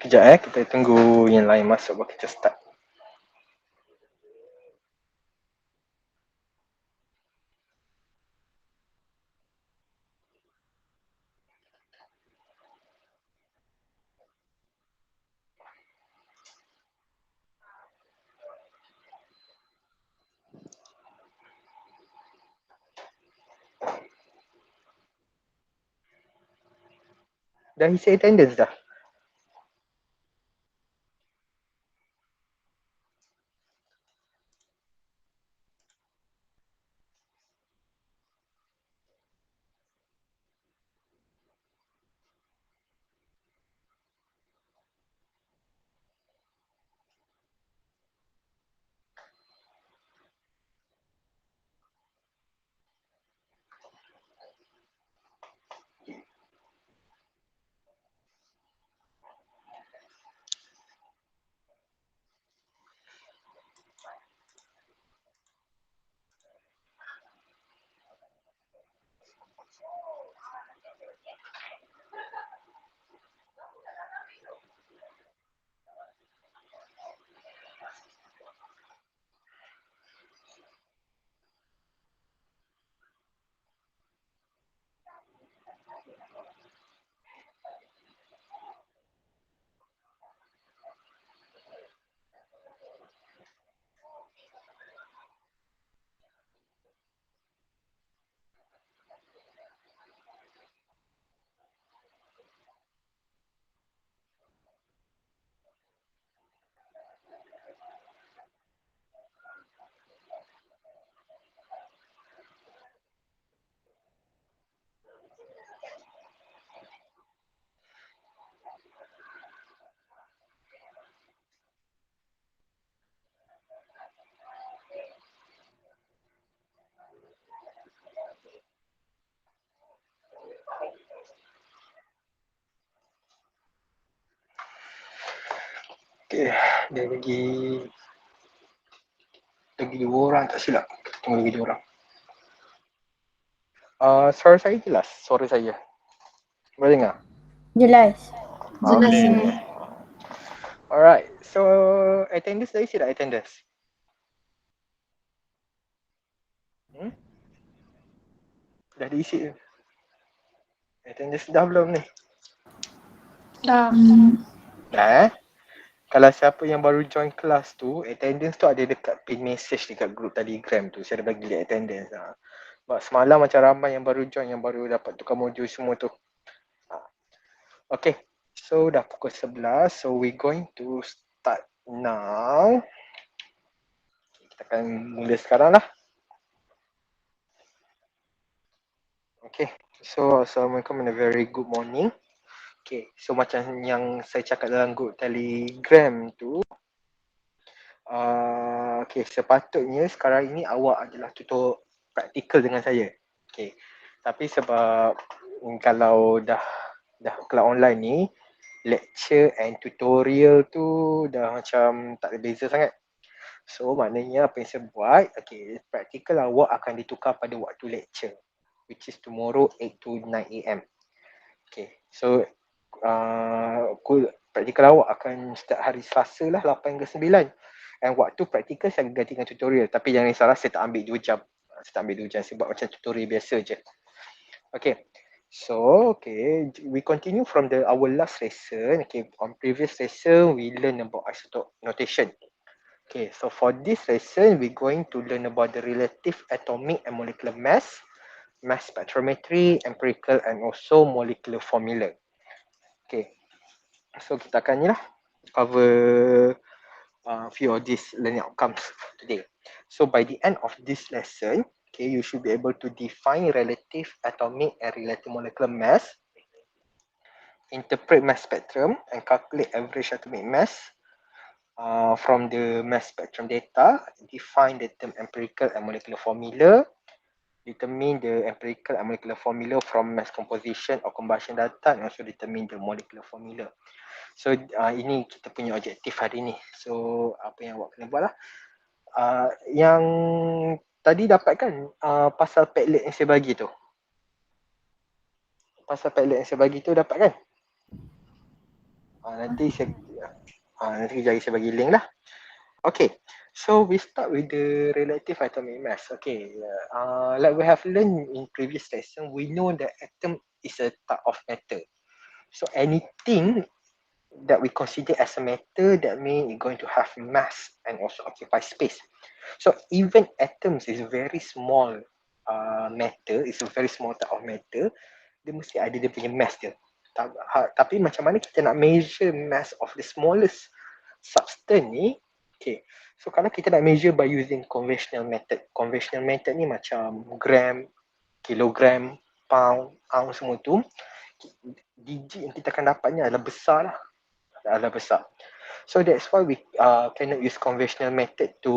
Sekejap kita tunggu yang lain masuk baru kita start. Dah isi attendance dah? Okay, dia lagi dua orang tak silap. Kita tunggu lagi dua orang. Suara saya jelas? Suara saya boleh dengar? Jelas. Okay. Alright, so attendance dah isi tak attendance? Dah diisi? Attendance dah belum ni? Dah. Dah Kalau siapa yang baru join kelas tu, attendance tu ada dekat pin message dekat group Telegram tu. Saya ada bagi lihat attendance. Sebab semalam macam ramai yang baru join, yang baru dapat tukar modul semua tu. Okay, so dah pukul 11. So we going to start now. Kita akan mula sekarang lah. Okay, so Assalamualaikum and a very good morning. Okay, so macam yang saya cakap dalam group Telegram tu, okay, sepatutnya sekarang ini awak adalah tutor praktikal dengan saya. Okay, tapi sebab kalau dah kelas online ni, lecture and tutorial tu dah macam tak ada beza sangat. So maknanya apa yang saya buat, okay, praktikal awak akan ditukar pada waktu lecture, which is tomorrow 8 to 9 AM. Okay, so praktikal awak akan start hari Selasa lah 8 ke 9. And waktu praktikal saya ganti dengan tutorial. Tapi jangan salah, saya tak ambil 2 jam. Saya tak ambil 2 jam, saya buat macam tutorial biasa je. Okay, so okay, we continue from our last lesson. Okay, on previous lesson we learn about isotope notation. Okay, so for this lesson we going to learn about the relative atomic and molecular mass, mass spectrometry, empirical and also molecular formula. Okay, so kita akan ni lah cover few of these learning outcomes today. So by the end of this lesson, okay, you should be able to define relative atomic and relative molecular mass, interpret mass spectrum and calculate average atomic mass from the mass spectrum data, define the term empirical and molecular formula, determine the empirical and molecular formula from mass composition or combustion data, and also determine the molecular formula. So ini kita punya objektif hari ni. So apa yang awak kena buat lah. Yang tadi dapat kan pasal Padlet yang saya bagi tu? Pasal Padlet yang saya bagi tu dapat kan? Nanti kejap saya bagi link lah. Okay, so we start with the relative atomic mass. Okay, like we have learned in previous lesson, we know that atom is a type of matter. So anything that we consider as a matter, that means it's going to have mass and also occupy space. So even atoms is very small matter, it's a very small type of matter, dia mesti ada dia punya mass dia. Tapi macam mana kita nak measure mass of the smallest substance ni? Okay, so kalau kita nak measure by using conventional method ni macam gram, kilogram, pound, ounce semua tu, digit yang kita akan dapatnya adalah besar lah. So that's why we cannot use conventional method to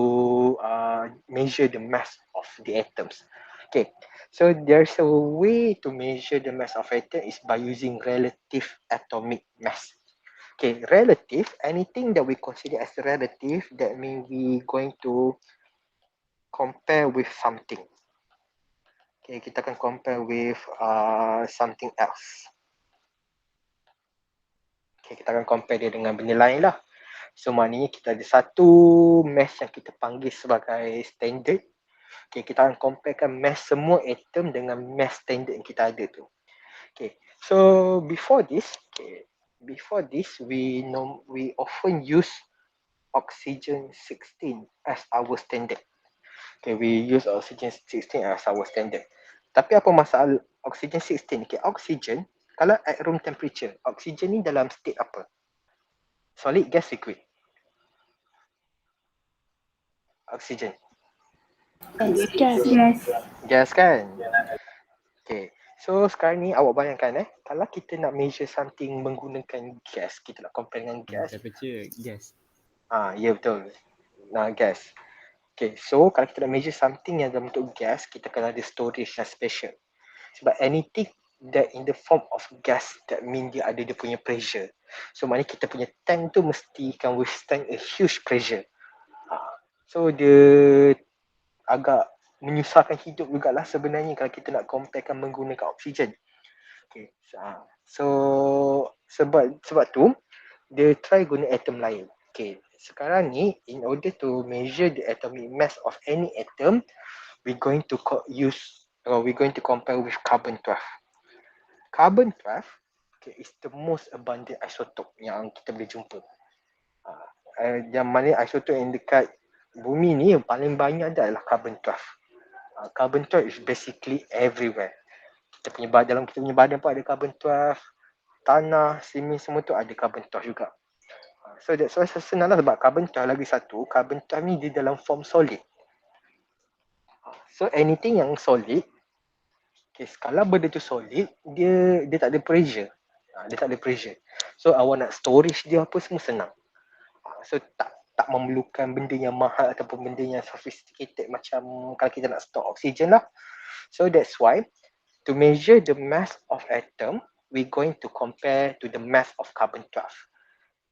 measure the mass of the atoms. Okay, so there's a way to measure the mass of atom is by using relative atomic mass. Okay, relative, anything that we consider as relative, that means we going to compare with something. Okay, kita akan compare with something else. Okay, kita akan compare dia dengan benda lain lah. So maknanya kita ada satu mass yang kita panggil sebagai standard. Okay, kita akan comparekan mass semua atom dengan mass standard yang kita ada tu. Okay, so before this, we often use oxygen 16 as our standard. Okay, we use oxygen 16 as our standard. Tapi apa masalah oxygen 16? Okay, oxygen, kalau at room temperature, oxygen ni dalam state apa? Solid, gas, liquid? Oxygen. Gas kan? Okay. So sekarang ni awak bayangkan kalau kita nak measure something menggunakan gas, kita nak compare dengan gas. Temperature gas. Ya betul. Gas. Okay, so kalau kita nak measure something yang dalam bentuk gas, kita kena ada storage yang special. Sebab anything that in the form of gas, that mean dia ada dia punya pressure. So maknanya kita punya tank tu mesti can withstand a huge pressure. So dia agak menyusahkan hidup jugalah sebenarnya kalau kita nak comparekan menggunakan oksigen. Okay. So sebab tu dia try guna atom lain. Okay. Sekarang ni in order to measure the atomic mass of any atom, we're going to compare with carbon 12. Carbon 12 is the most abundant isotope yang kita boleh jumpa. Yang mana isotope yang dekat bumi ni yang paling banyak adalah carbon 12. Carbon 12 is basically everywhere. Dalam kita punya badan pun ada carbon 12, tanah, semen semua tu ada carbon 12 juga. So that's why senanglah sebab carbon 12 lagi satu, carbon 12 ni dia dalam form solid. So anything yang solid, kalau benda tu solid, dia tak ada pressure. So awak nak storage dia apa semua senang. So tak memerlukan benda yang mahal ataupun benda yang sophisticated macam kalau kita nak store oksigen lah. So that's why to measure the mass of atom, we're going to compare to the mass of carbon 12.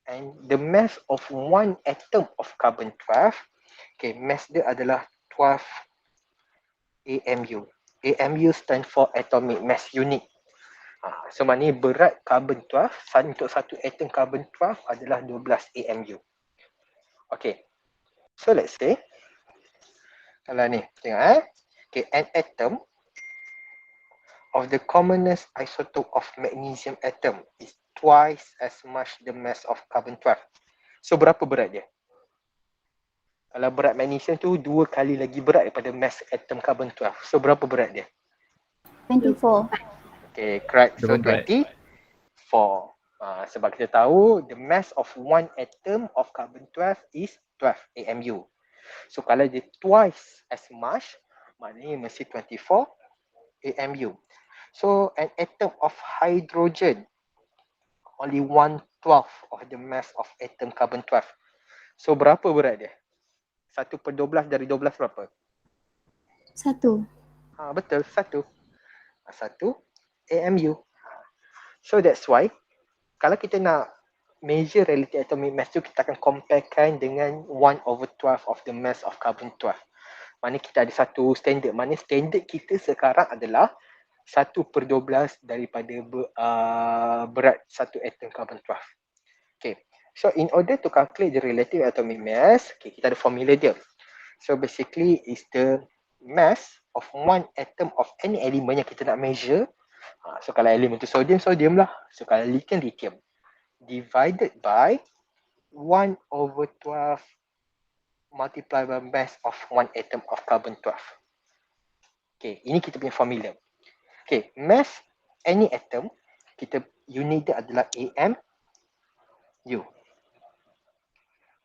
And the mass of one atom of carbon 12, mass dia adalah 12 AMU. AMU stand for atomic mass unit. So maknanya berat carbon 12 untuk satu atom carbon 12 adalah 12 AMU. Okay, so let's say kalau ni tengok an atom of the commonest isotope of magnesium atom is twice as much the mass of carbon 12. So berapa berat dia? Kalau berat magnesium tu 2 kali lagi berat daripada mass atom carbon 12. So berapa berat dia? 24. Okay, correct. So 24. Sebab kita tahu the mass of one atom of carbon 12 is 12 AMU. So kalau dia twice as much, maknanya mesti 24 AMU. So an atom of hydrogen only 1/12 of the mass of atom carbon 12. So berapa berat dia? 1/12 dari 12 berapa? 1. Betul, 1 AMU. So that's why kalau kita nak measure relative atomic mass tu, kita akan comparekan dengan 1/12 of the mass of carbon 12. Maknanya kita ada satu standard. Maknanya standard kita sekarang adalah 1/12 daripada berat satu atom carbon 12. So in order to calculate the relative atomic mass, okay, kita ada formula dia. So basically is the mass of one atom of any element yang kita nak measure. So kalau elemen tu sodium, sodium lah. So kalau lithium, lithium. Divided by 1/12 multiplied by mass of one atom of carbon-12. Okay, ini kita punya formula. Okay, mass any atom, kita unit dia adalah AMU.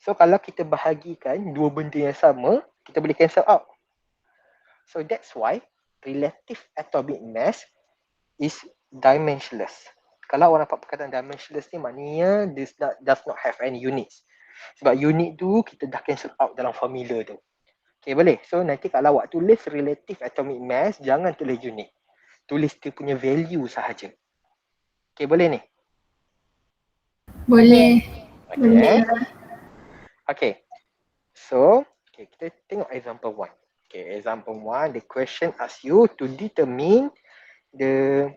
So kalau kita bahagikan dua benda yang sama, kita boleh cancel out. So that's why relative atomic mass is dimensionless. Kalau orang dapat perkataan dimensionless ni maknanya does not have any units. Sebab unit tu kita dah cancel out dalam formula tu. Okay, boleh? So nanti kalau awak tulis relative atomic mass, jangan tulis unit. Tulis dia punya value sahaja. Okay, boleh ni? Boleh. Okay. Boleh. Okay. So, okay, kita tengok example 1. Okay, example 1, the question asks you to determine the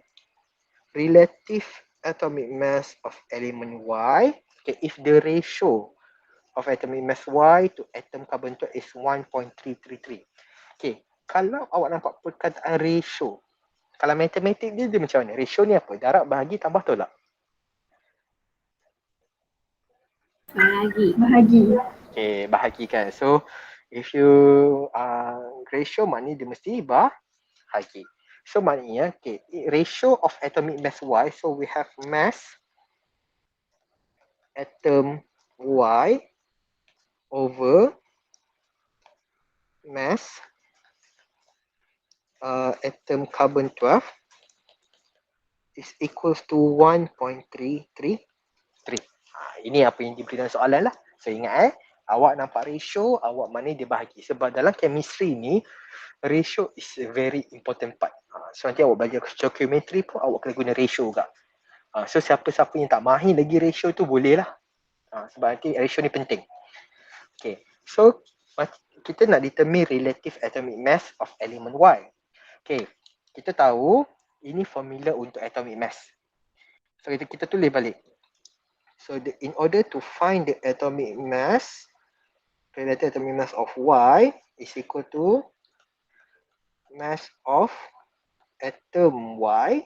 relative atomic mass of element Y. Okay, if the ratio of atomic mass Y to atom carbon 12 is 1.333. Okay, kalau awak nampak perkataan ratio, kalau matematik dia macam mana? Ratio ni apa? Darab bahagi tambah tolak. Bahagi. Okay, bahagikan. So, if you ratio maknanya dia mesti bahagi. So, maknanya, okay, ratio of atomic mass Y, so we have mass atom Y over mass atom carbon 12 is equals to 1.333. Ini apa yang diberi dalam soalan lah. So ingat awak nampak ratio, awak mana dia bahagi. Sebab dalam chemistry ni, ratio is a very important part. So nanti awak belajar stoichiometry pun awak kena guna ratio juga. So siapa-siapa yang tak mahir lagi ratio tu boleh lah. Sebab nanti ratio ni penting. Okay, so kita nak determine relative atomic mass of element Y. Okay, kita tahu ini formula untuk atomic mass. So kita tulis balik. So in order to find the atomic mass, relative atomic mass of Y is equal to mass of atom Y,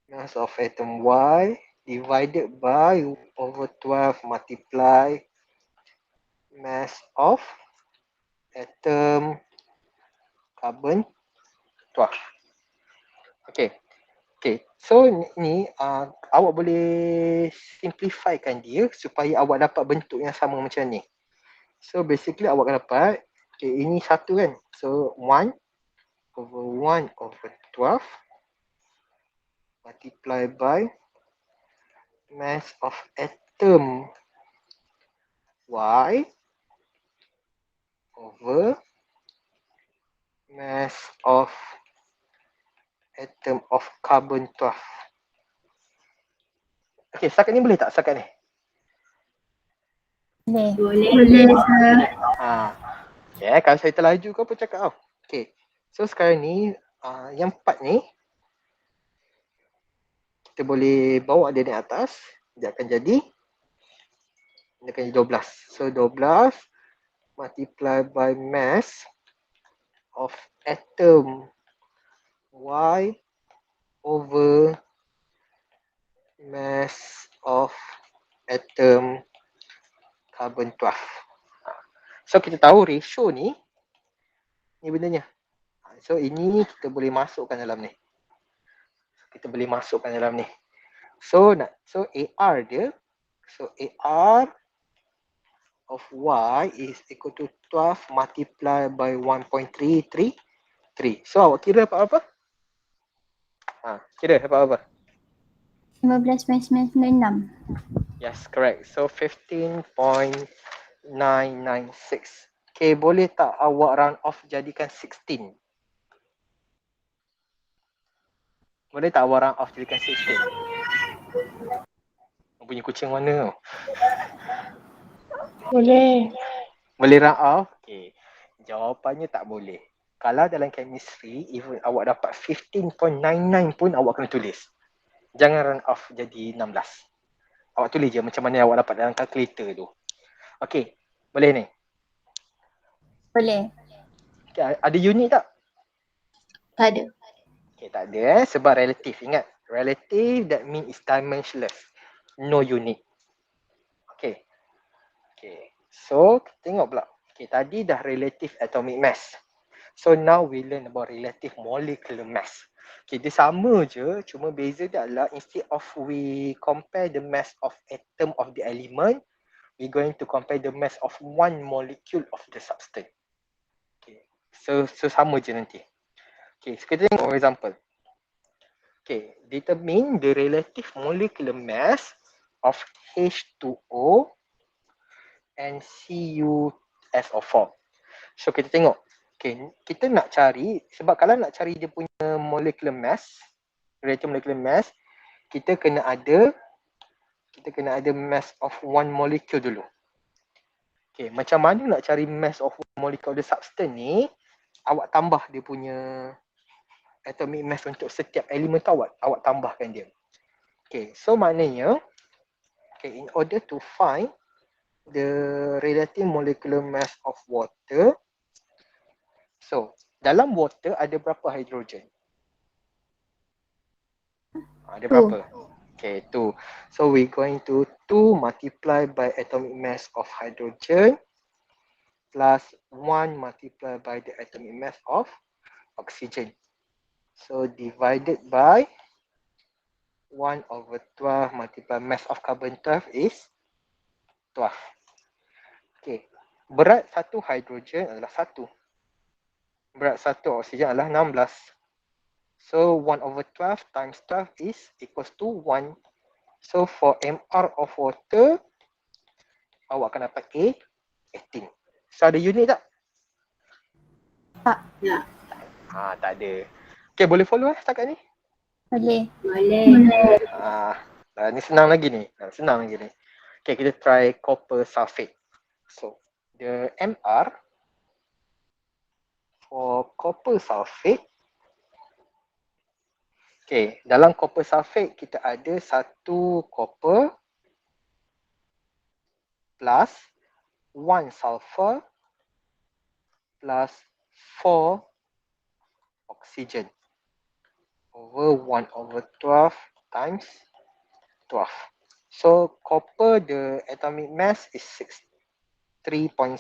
mass of atom Y divided by over 12 multiply mass of atom carbon 12. Okay. Okay, so ni awak boleh simplifykan dia supaya awak dapat bentuk yang sama macam ni. So basically awak akan dapat, okay, ini satu kan. So 1 over 1 over 12 multiply by mass of atom Y over mass of atom of carbon 12. Okay, setakat ni boleh tak setakat ni? Boleh, sir. Okay, kalau saya terlaju kau pun cakap tau. Okay, so sekarang ni yang part ni kita boleh bawa dia naik atas. Dia akan jadi 12. So 12 multiply by mass of atom Y over mass of atom carbon 12. So kita tahu ratio ni bendanya. So ini kita boleh masukkan dalam ni. So AR dia, so AR of Y is equal to 12 multiplied by 1.333. So awak kira apa-apa? Kira apa-apa? 15 minus 6. Yes, correct. So 15.996. Okay, boleh tak awak round off jadikan 16? Boleh tak awak round off jadikan 16? Punya kucing mana tu? Boleh. Boleh round off? Okay. Jawapannya tak boleh. Kalau dalam chemistry, even awak dapat 15.99 pun awak kena tulis. Jangan round off jadi 16. Awak tulis je macam mana awak dapat dalam kalkulator tu. Okey, boleh ni? Boleh. Okay, ada unit tak? Tak ada. Okay, tak ada sebab relatif. Ingat, relative that mean is dimensionless. No unit. Okay. Okay. So, tengok pula. Okay, tadi dah relative atomic mass. So, now we learn about relative molecular mass. Okay, dia sama je. Cuma beza dia adalah instead of we compare the mass of atom of the element, we going to compare the mass of one molecule of the substance. Okay. So sama je nanti. Okay, so kita tengok example. Okay, determine the relative molecular mass of H2O and CuSO4. So kita tengok. Okay, kita nak cari, sebab kalau nak cari dia punya molecular mass, relative molecular mass, kita kena ada mass of one molecule dulu. Okay, macam mana nak cari mass of one molecule of the substance ni? Awak tambah dia punya atomic mass untuk setiap elemen tu awak tambahkan dia. Okay, so maknanya, okay, in order to find the relative molecular mass of water, so dalam water ada berapa hidrogen? Ada berapa? Okay, 2. So we going to 2 multiply by atomic mass of hydrogen plus 1 multiply by the atomic mass of oxygen. So divided by 1/12 multiply mass of carbon 12 is 12. Okay. Berat satu hidrogen adalah 1. Berat satu oksigen adalah 16. So 1/12 times 12 is equals to 1. So for mR of water, awak akan dapat A, 18. So ada unit tak? Tak. Ya. Tak ada. Okay, boleh follow setakat ni? Boleh. Boleh. Ni senang lagi ni. Senang lagi ni. Okay, kita try copper sulfate. So, the MR for copper sulfate. Okay, dalam copper sulfate kita ada 1 copper plus 1 sulfur plus 4 oxygen over 1/12 times 12. So copper, the atomic mass is 3.6,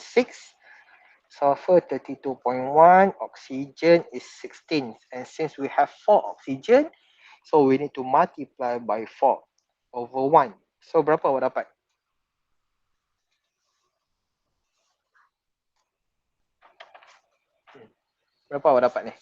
sulfur 32.1, oxygen is 16. And since we have 4 oxygen, so we need to multiply by 4 over 1. So berapa awak dapat? Berapa awak dapat ni?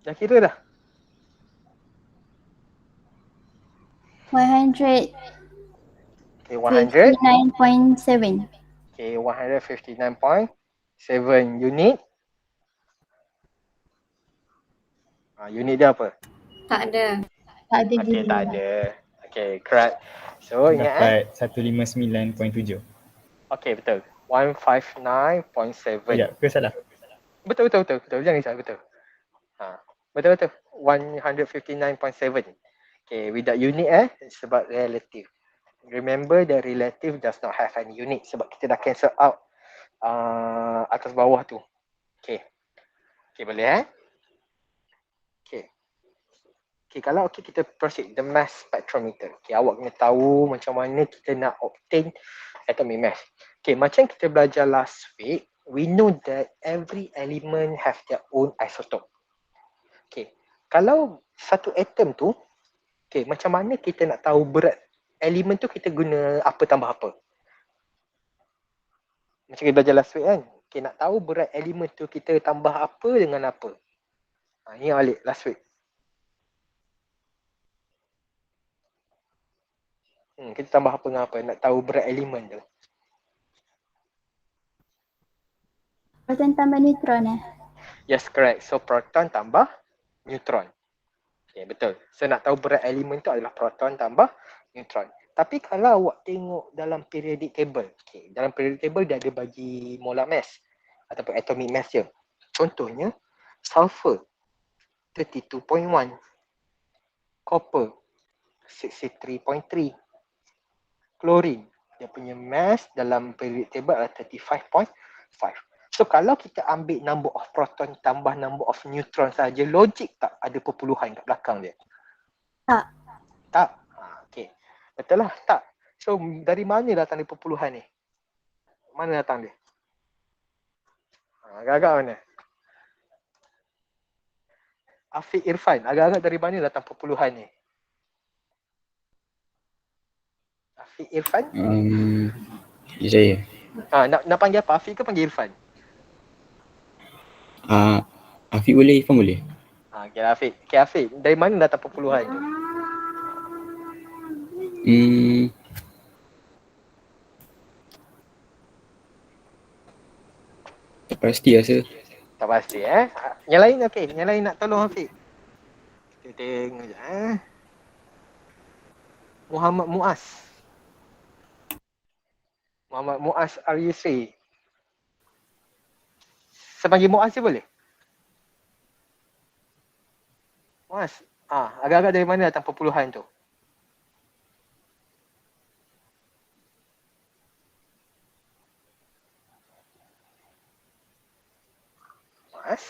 Dah kira dah? 100. Okay, 100. 59.7. Okay, 159.7 unit. Unit dia apa? Tak ada. Tak ada. Okay, tak ada. Okay, correct. So ingat dapat 159.7. Okay, betul. 159.7. Ya, ke salah? Betul. Jangan risau, betul. Betul. 159.7. Okay, without unit sebab relative. Remember the relative does not have any unit sebab kita dah cancel out atas bawah tu. Okay. Okay, boleh Okay, kalau kita proceed the mass spectrometer. Okay, awak kena tahu macam mana kita nak obtain atomic mass. Okay, macam kita belajar last week, we know that every element have their own isotope. Okay, kalau satu atom tu, okay, macam mana kita nak tahu berat elemen tu, kita guna apa tambah apa? Macam kita belajar last week kan? Okay, nak tahu berat elemen tu, kita tambah apa dengan apa? Ini balik last week. Kita tambah apa dengan apa? Nak tahu berat elemen tu. Proton tambah neutron Yes, correct. So proton tambah neutron. Okay, betul. So nak tahu berat elemen tu adalah proton tambah neutron. Tapi kalau awak tengok dalam periodic table, okay, dalam periodic table dia ada bagi molar mass ataupun atomic mass je. Contohnya, sulfur 32.1, copper 63.3, chlorine dia punya mass dalam periodic table adalah 35.5. So kalau kita ambil number of proton tambah number of neutron saja, logik tak ada perpuluhan kat belakang dia? Tak. Tak. Okay. Betul lah, tak. So dari mana datang dia perpuluhan ni? Mana datang dia? Agak-agak mana? Afiq Irfan, agak-agak dari mana datang perpuluhan ni? Afiq Irfan? Saya. Nak panggil apa? Afiq ke panggil Irfan? Afiq boleh, Irfan boleh? Okay, Afiq. Okay, Afiq. Dari mana datang perpuluhan tu? Tak pasti rasa. Tak pasti Yang lain okey. Yang lain nak tolong Afiq. Kita tengok sekejap Muhammad Muaz. Muhammad Muaz Aryusri. Saya panggil Muaz je boleh? Muaz. Agak-agak dari mana datang perpuluhan tu? Muaz?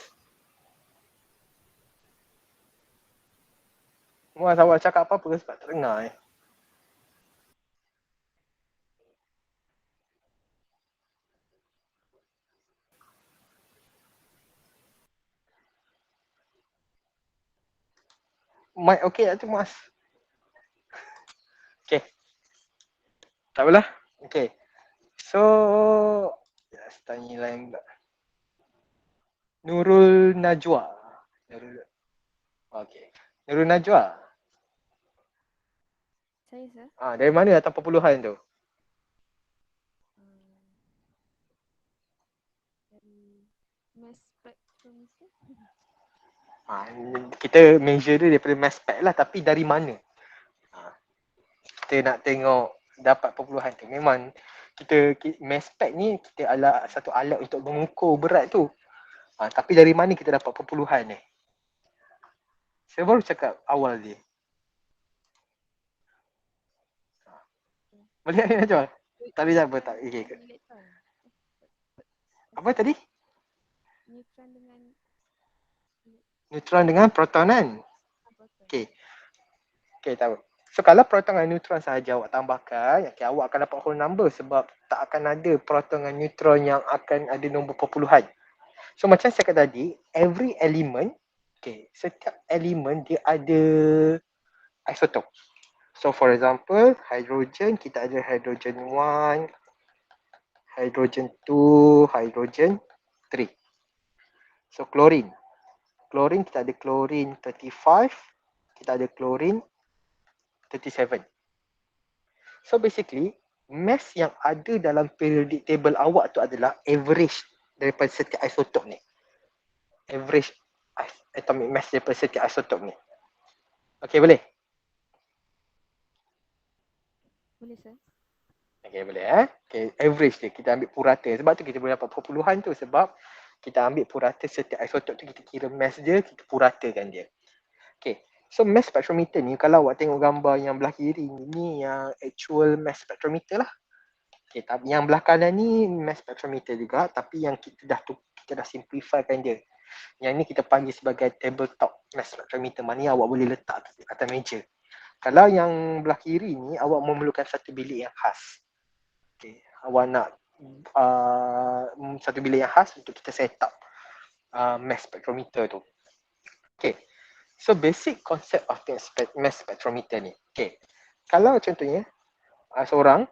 Muaz, awak cakap apa-apa sebab tak dengar Mic okey tak tu Muaz? Okey. Tak apalah. Okey. So, let's tanya lain pula. Nurul Najwa. Okey. Nurul Najwa. Saya, sir. Dari mana datang perpuluhan tu? Dari mass spectrometer. Kita measure dia daripada mass spec lah, tapi dari mana? Kita nak tengok dapat perpuluhan tu. Memang kita mass spec ni kita satu alat untuk mengukur berat tu. Tapi dari mana kita dapat perpuluhan ni? Saya baru cakap awal dia. Boleh tak Najwa? Tapi tak apa, tak. Okay. Apa tadi? Neutron dengan protonan. Okey. Okey, tahu. So kalau proton dan neutron sahaja awak tambahkan, okay, awak akan dapat whole number sebab tak akan ada proton dan neutron yang akan ada nombor perpuluhan. So macam saya kata tadi, every element, okay, setiap elemen dia ada isotop. So for example, hydrogen, kita ada hydrogen 1, hydrogen 2, hydrogen 3. So chlorine. Chlorine kita ada chlorine 35, kita ada chlorine 37. So basically, mass yang ada dalam periodic table awak tu adalah average daripada setiap isotop ni. Average atomic mass daripada setiap isotop ni. Okay, boleh? Boleh, sir. Okay, boleh Okay, average dia. Kita ambil purata. Sebab tu kita boleh dapat perpuluhan tu. Sebab kita ambil purata setiap isotop tu, kita kira mass dia, kita puratakan dia. Okay. So mass spectrometer ni, kalau awak tengok gambar yang belah kiri ni yang actual mass spectrometer lah. Okay, tapi yang belah kanan ni mass spectrometer juga, tapi yang kita dah simplifykan dia. Yang ni kita panggil sebagai tabletop mass spectrometer. Mana awak boleh letak atas meja. Kalau yang belah kiri ni, awak memerlukan satu bilik yang khas. Okay, awak nak satu bilik yang khas untuk kita set up mass spectrometer tu. Okay. So basic concept of mass spectrometer ni. Okay. Kalau contohnya seorang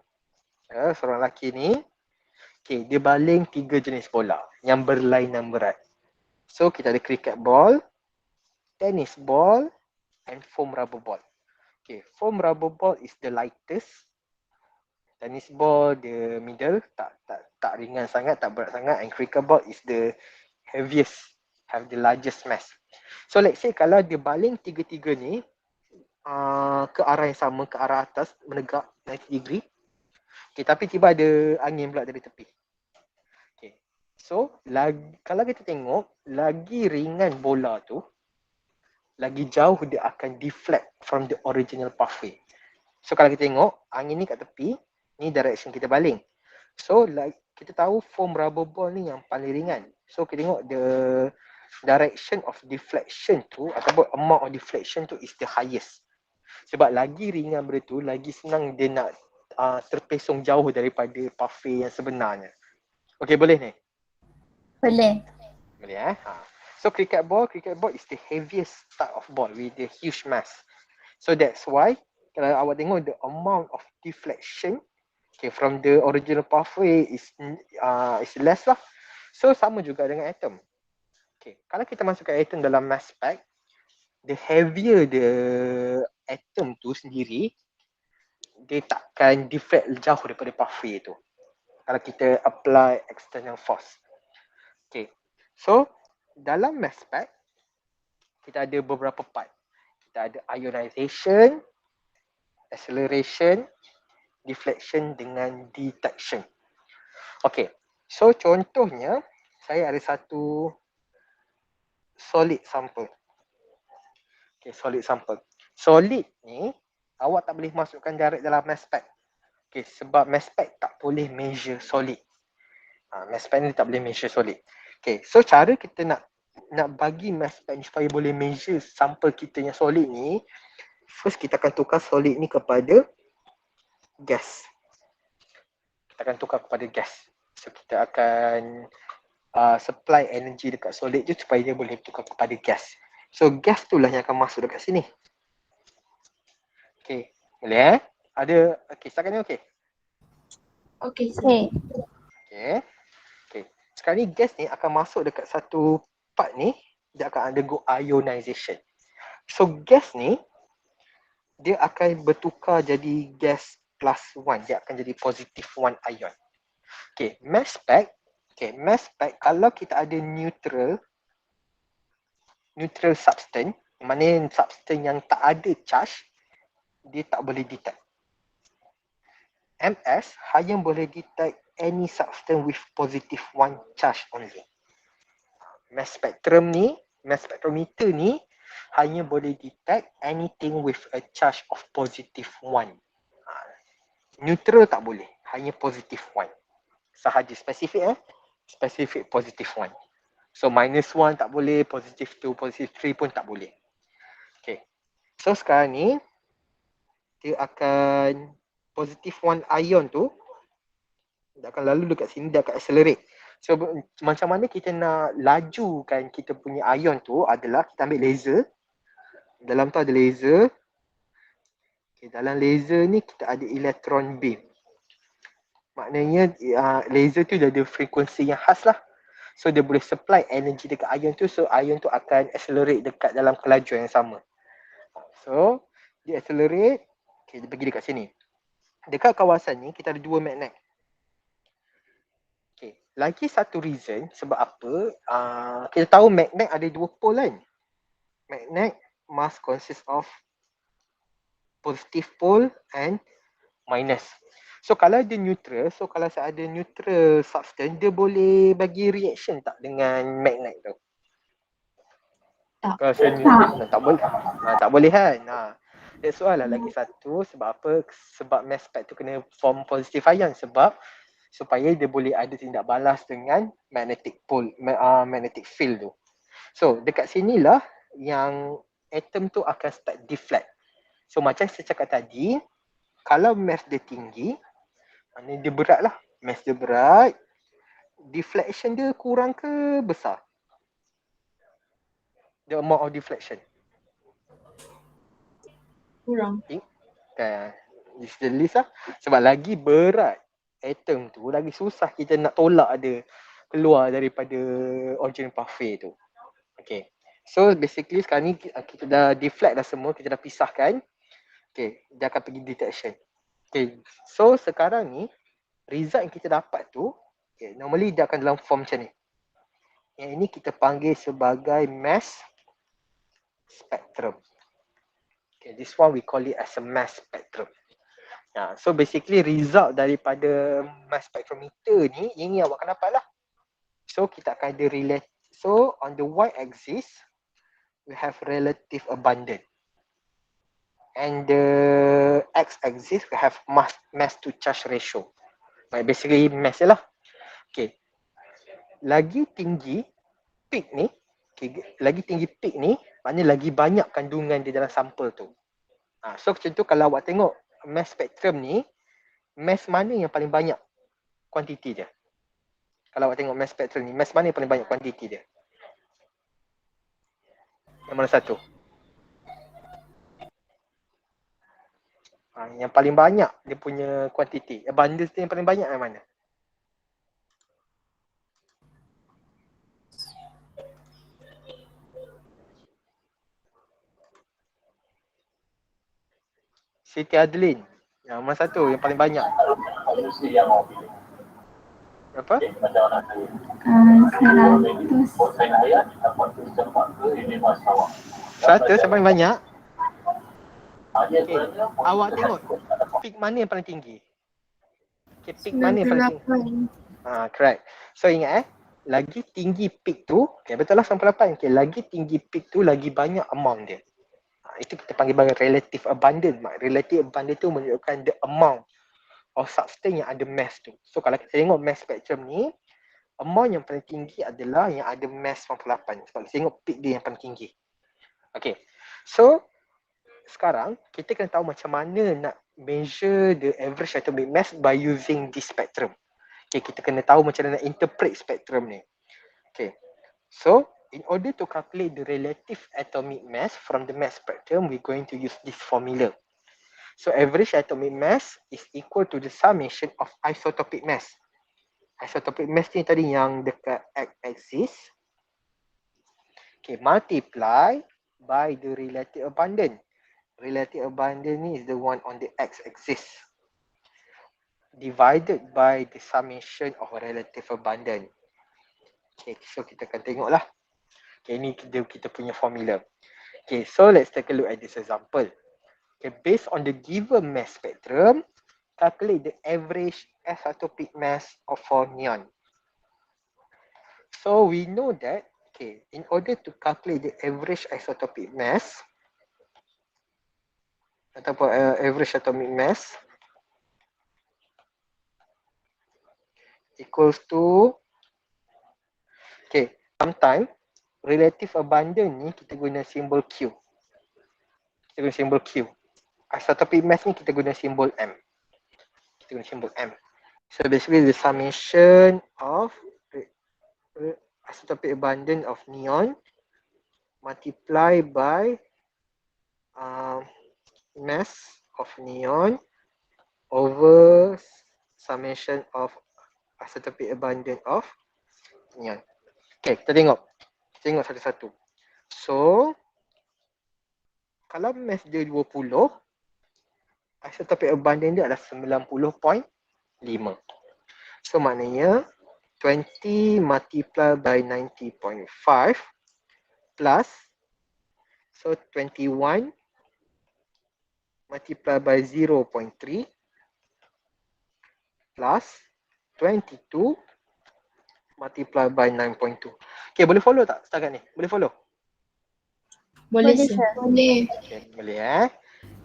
lelaki ni, okay, dia baling 3 jenis bola yang berlainan berat. So kita ada cricket ball, tennis ball and foam rubber ball. Okay, foam rubber ball is the lightest. Tennis ball the middle, tak ringan sangat, tak berat sangat, and cricket ball is the heaviest, have the largest mass. So let's say kalau dia baling tiga-tiga ni ke arah yang sama, ke arah atas menegak 90 degree. Okay, tapi tiba ada angin pula dari tepi. Okay. So, kalau kita tengok, lagi ringan bola tu, lagi jauh dia akan deflect from the original pathway. So, kalau kita tengok, angin ni kat tepi, ni direction kita baling. So, kita tahu foam rubber ball ni yang paling ringan. So, kita tengok the direction of deflection tu, ataupun amount of deflection tu is the highest. Sebab lagi ringan benda tu, lagi senang dia nak terpesong jauh daripada pathway yang sebenarnya. Okay, boleh ni? Boleh. Boleh So cricket ball is the heaviest type of ball with the huge mass. So that's why kalau awak tengok the amount of deflection from the original pathway is less lah. So sama juga dengan atom. Kalau kita masukkan atom dalam mass spec, the heavier the atom tu sendiri, dia takkan deflect jauh daripada pathway tu kalau kita apply external force. So dalam mass spec kita ada beberapa part. Kita ada ionization, acceleration, deflection dengan detection. So contohnya saya ada satu solid sample. Solid sample. Solid ni awak tak boleh masukkan direct dalam mass spec. Sebab mass spec tak boleh measure solid. Mass spec ni tak boleh measure solid. So cara kita nak bagi mass spec ni supaya boleh measure sampel kita yang solid ni, first kita akan tukar solid ni kepada gas. So kita akan supply energy dekat solid tu supaya dia boleh tukar kepada gas. So gas tu lah yang akan masuk dekat sini. Boleh Ada, setakat ni okey? Okey. Sekarang ni gas ni akan masuk dekat satu part ni, dia akan undergo ionization. So gas ni dia akan bertukar jadi gas plus 1, dia akan jadi positive 1 ion. Mass spec, kalau kita ada neutral substance, maknanya substance yang tak ada charge, dia tak boleh detect. MS hanya boleh detect any substance with positive 1 charge only. Mass spectrometer ni hanya boleh detect anything with a charge of positive 1. Neutral tak boleh, hanya positive 1 sahaja. Spesifik positive 1. So minus 1 tak boleh, positive 2, positive 3 pun tak boleh. So sekarang ni dia akan positive 1 ion tu, dia akan lalu dekat sini, dia akan accelerate. So macam mana kita nak lajukan kita punya ion tu adalah kita ambil laser. Dalam tu ada laser. Dalam laser ni kita ada electron beam. Maknanya laser tu dia ada frekuensi yang khas lah. So dia boleh supply energy dekat ion tu. So ion tu akan accelerate dekat dalam kelajuan yang sama. So dia accelerate, dia pergi dekat sini. Dekat kawasan ni kita ada 2 magnet. Lagi satu reason sebab apa, kita tahu magnet ada 2 pole kan. Magnet must consist of positive pole and minus. So kalau dia neutral, kalau saya ada neutral substance, dia boleh bagi reaction tak dengan magnet tu? Tak. Kalau saya neutral, tak boleh. Tak boleh kan? That's why lah lagi satu, sebab apa? Sebab mass spec tu kena form positive ion, sebab supaya dia boleh ada tindak balas dengan magnetic pole, magnetic field tu. So dekat sinilah yang atom tu akan start deflect. So macam saya cakap tadi, kalau mass dia tinggi, maknanya dia berat lah. Mass dia berat, deflection dia kurang ke besar? The amount of deflection. Kurang. This the list lah. Sebab lagi berat atom tu, lagi susah kita nak tolak dia keluar daripada original pathway tu. So basically sekarang ni kita dah deflect dah semua, kita dah pisahkan. Dia akan pergi detection. So sekarang ni result yang kita dapat tu, normally dia akan dalam form macam ni. Yang ini kita panggil sebagai mass spectrum. This one we call it as a mass spectrum. So basically result daripada mass spectrometer ni, ini awak akan dapat lah. So kita akan ada relate. So on the y-axis, we have relative abundance. And the x-axis, we have mass to charge ratio. Basically mass je lah. Okay. Lagi tinggi peak ni, lagi tinggi peak ni, maknanya lagi banyak kandungan di dalam sampel tu. So macam tu kalau awak tengok mass spectrum ni, mass mana yang paling banyak kuantiti dia? Kalau awak tengok mass spectrum ni, mass mana yang paling banyak kuantiti dia? Yang mana satu? Yang paling banyak dia punya kuantiti. Abundance dia yang paling banyak yang mana? Siti Adlin. Yang mana satu yang paling banyak? Berapa? 100. 100 yang paling banyak? Okay. Awak tengok peak mana yang paling tinggi? Okay, peak mana yang paling tinggi? Correct. So ingat lagi tinggi peak tu, okay, betul lah 98. Okay, lagi tinggi peak tu lagi banyak amount dia. Itu kita panggil sebagai relative abundance. Relative abundance tu menunjukkan the amount of substance yang ada mass tu. So kalau kita tengok mass spectrum ni, amount yang paling tinggi adalah yang ada mass 98. Sebab kita tengok peak dia yang paling tinggi. Okay. So sekarang kita kena tahu macam mana nak measure the average atomic mass by using this spectrum. Okay, kita kena tahu macam mana nak interpret spectrum ni. Okay. So in order to calculate the relative atomic mass from the mass spectrum, we're going to use this formula. So average atomic mass is equal to the summation of isotopic mass. Isotopic mass ni tadi yang dekat x-axis. Okay, multiply by the relative abundance. Relative abundance ni is the one on the x-axis. Divided by the summation of relative abundance. Okay, so kita akan tengoklah. Okay, ni kita punya formula. Okay, so let's take a look at this example. Okay, based on the given mass spectrum, calculate the average isotopic mass of neon. So we know that, okay, in order to calculate the average isotopic mass, ataupun average atomic mass equals to, okay, sometimes relative abundance ni kita guna simbol Q. Kita guna simbol Q. Isotopic mass ni kita guna simbol M. Kita guna simbol M. So basically the summation of isotopic abundance of neon multiply by mass of neon over summation of isotopic abundance of neon. Okay, kita tengok. Kita tengok satu-satu. So, kalau mass dia 20, isotopic abundance dia adalah 90.5. So, maknanya 20 multiply by 90.5 plus, so 21 multiply by 0.3 plus 22 multiply by 9.2. Okay, boleh follow tak setakat ni? Boleh follow? Boleh, sir. Boleh. Okay, boleh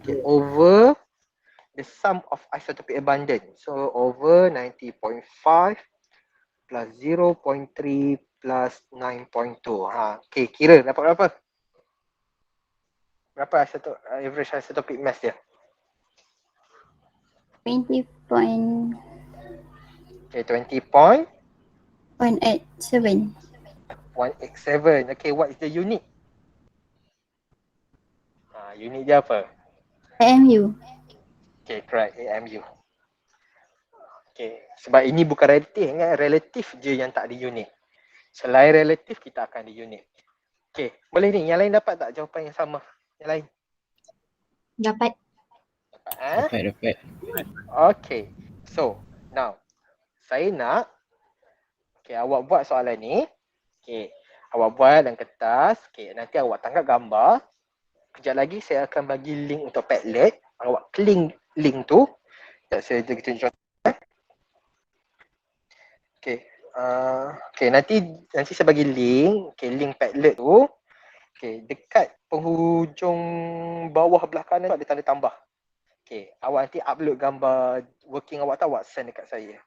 Okay, over the sum of isotopic abundance. So, over 90.5 plus 0.3 plus 9.2. Okay, kira dapat berapa? Berapa average isotopic mass dia? 20.87. Okay, 20.187. 187. Okay, what is the unit? Unit dia apa? AMU. Okay, correct. AMU. Okay, sebab ini bukan relatif, ingat relatif je yang tak ada unit. Selain relatif, kita akan ada unit. Okay, boleh ni. Yang lain dapat tak jawapan yang sama? Yang lain? Dapat. Dapat. Okay, so now saya nak, okay, awak buat soalan ni. Okay, awak buat dalam kertas. Okay, nanti awak tangkap gambar. Kejap lagi saya akan bagi link untuk Padlet. Awak klik link tu. Tak, saya tunjuk contoh. Okay. Okay, nanti saya bagi link. Okay, link Padlet tu. Okay, dekat penghujung bawah belah kanan tu ada tanda tambah. Okay, awak nanti upload gambar working awak tu, awak send dekat saya.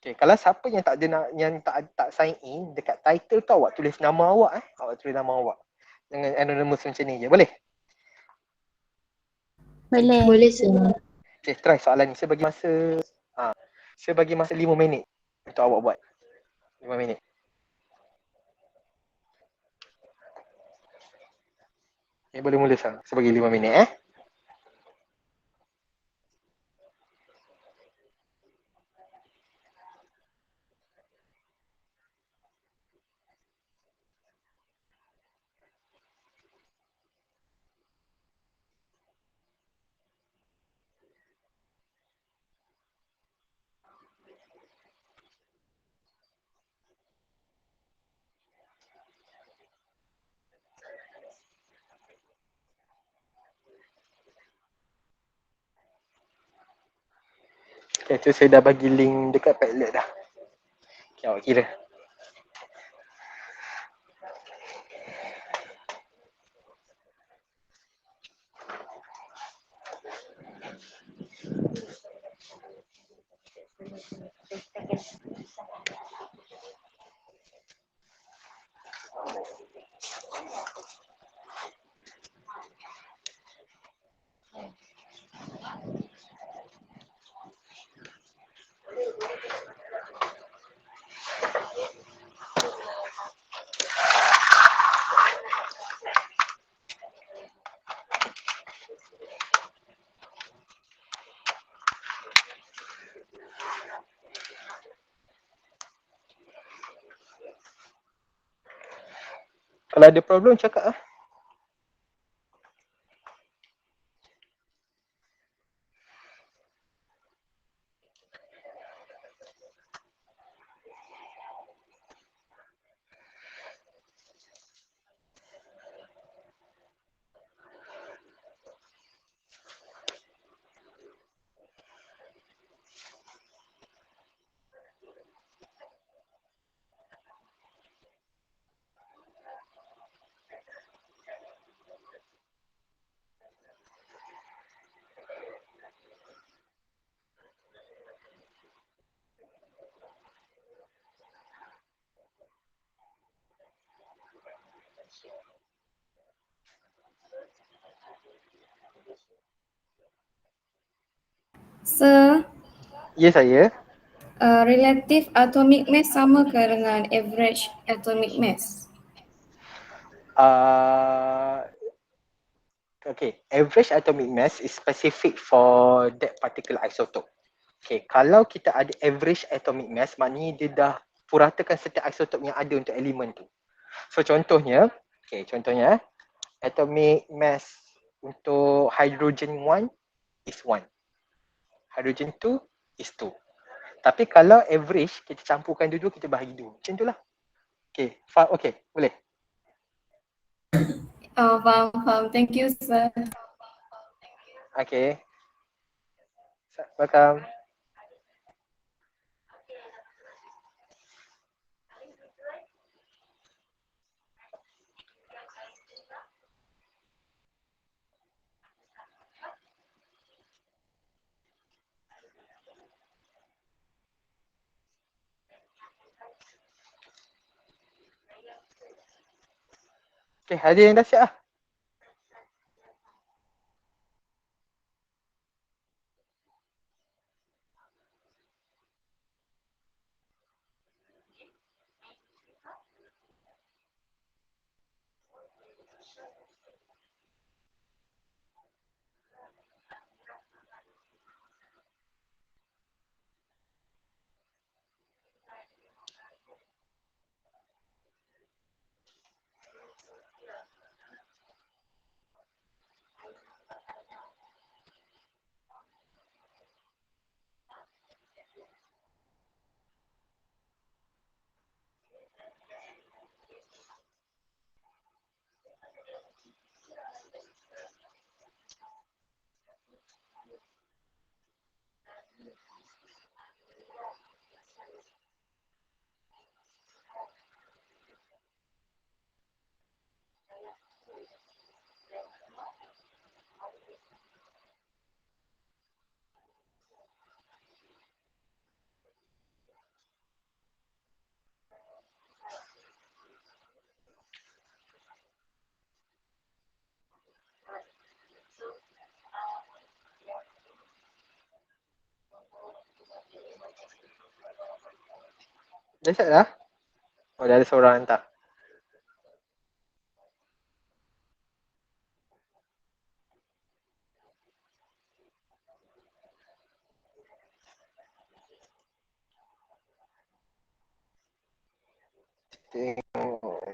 Okay, kalau siapa yang tak ada yang tak sign in, dekat title tu awak tulis nama awak Awak tulis nama awak. Dengan anonymous macam ni je. Boleh? Boleh. Boleh sir. Okay, try soalan ni. Saya bagi masa 5 minit untuk awak buat. 5 minit. Boleh mula sekarang. Saya bagi 5 minit Okay, tu saya dah bagi link dekat Padlet dah. Okay, awak kira. Kalau ada problem cakap Sir, Ya saya. relative atomic mass sama ke dengan average atomic mass? Okay, average atomic mass is specific for that particular isotope. Okay, kalau kita ada average atomic mass, maknanya dia dah puratakan setiap isotop yang ada untuk elemen tu. So contohnya, atomic mass untuk hydrogen 1 is 1. Hydrogen 2 is 2. Tapi kalau average, kita campurkan dua-dua, kita bahagi 2. Macam itulah. Okay, boleh. Faham. Thank you, sir. Okay. Welcome. Okay, ada yang dah siap lah. Dah siap dah? Oh, dah ada seorang hantar. Tengok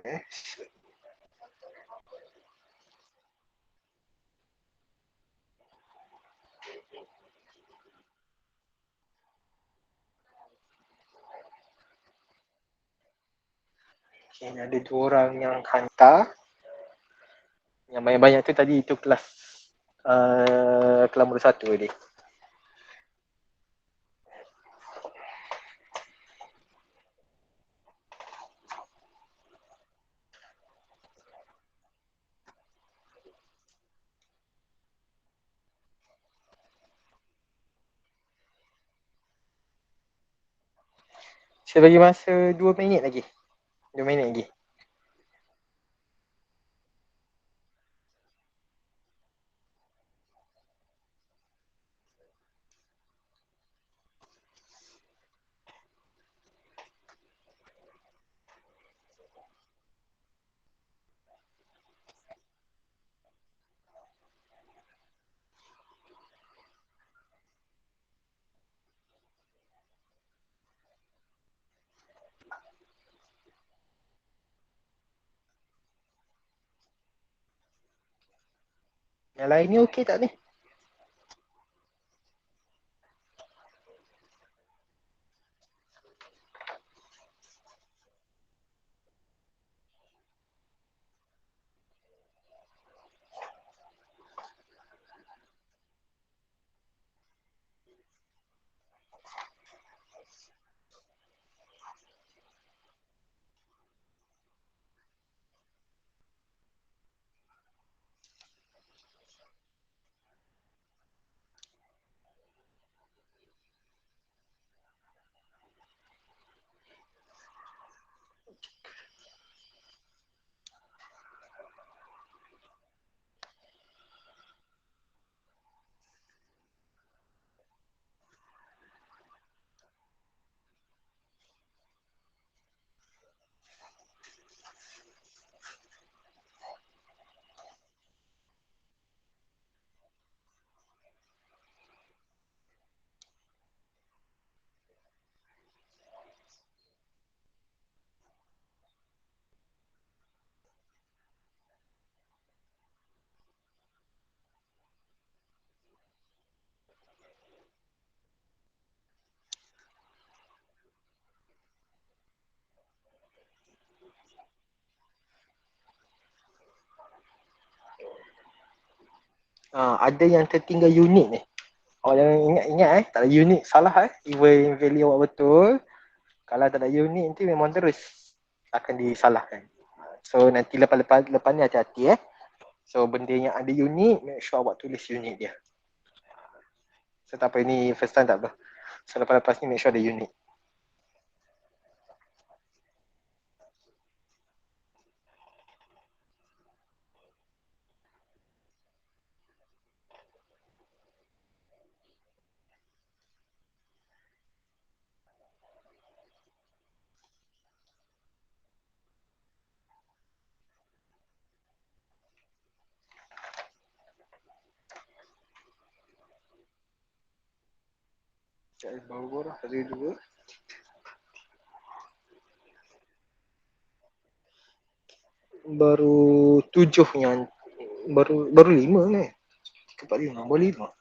Okay, ada 2 orang yang hantar. Yang banyak-banyak tu tadi itu kelas kelas murid 1 tadi. Saya bagi masa 2 minit lagi. 2 minit lagi. Yang lain ni okey tak ni? Ada yang tertinggal unit ni. Awak jangan ingat tak ada unit salah even value awak betul. Kalau tak ada unit nanti memang terus akan disalahkan. So nanti lepas ni hati-hati So benda yang ada unit, make sure awak tulis unit dia. So tak apa, ini first time tak apa. So lepas ni make sure ada unit. Baru lah, ada 2. Baru 7 yang baru 5 ni. 3, 4, 5, baru 5.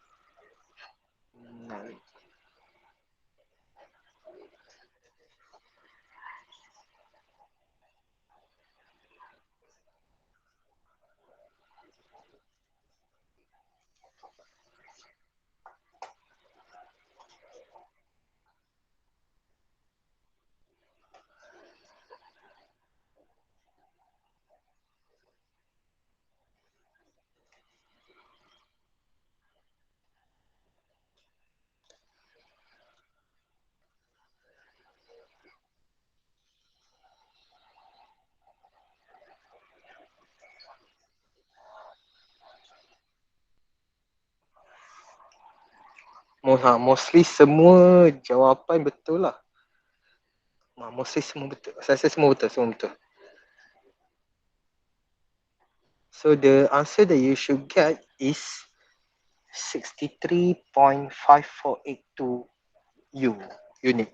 Mostly semua jawapan betul lah. Mostly semua betul. Saya rasa semua betul. So the answer that you should get is 63.5482 unit.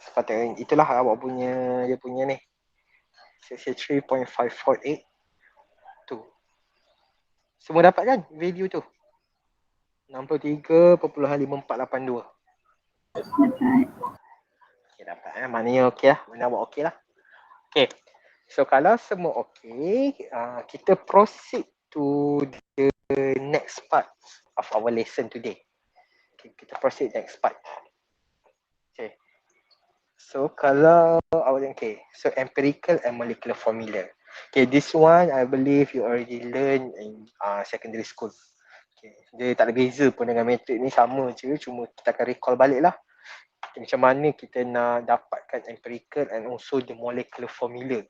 Sepatutnya itulah awak punya dia punya ni. 63.5482. Semua dapat kan value tu? 63.5482. Okay, dapat maknanya okey lah. Mana awak okey lah. Okay. So kalau semua okey, kita proceed to the next part of our lesson today. Okay, kita proceed next part. Okay. So kalau so empirical and molecular formula. Okay, this one I believe you already learn in secondary school. Okay, dia tak ada beza pun dengan metrik ni, sama je, cuma kita akan recall balik lah. Okay, macam mana kita nak dapatkan empirical and also the molecular formula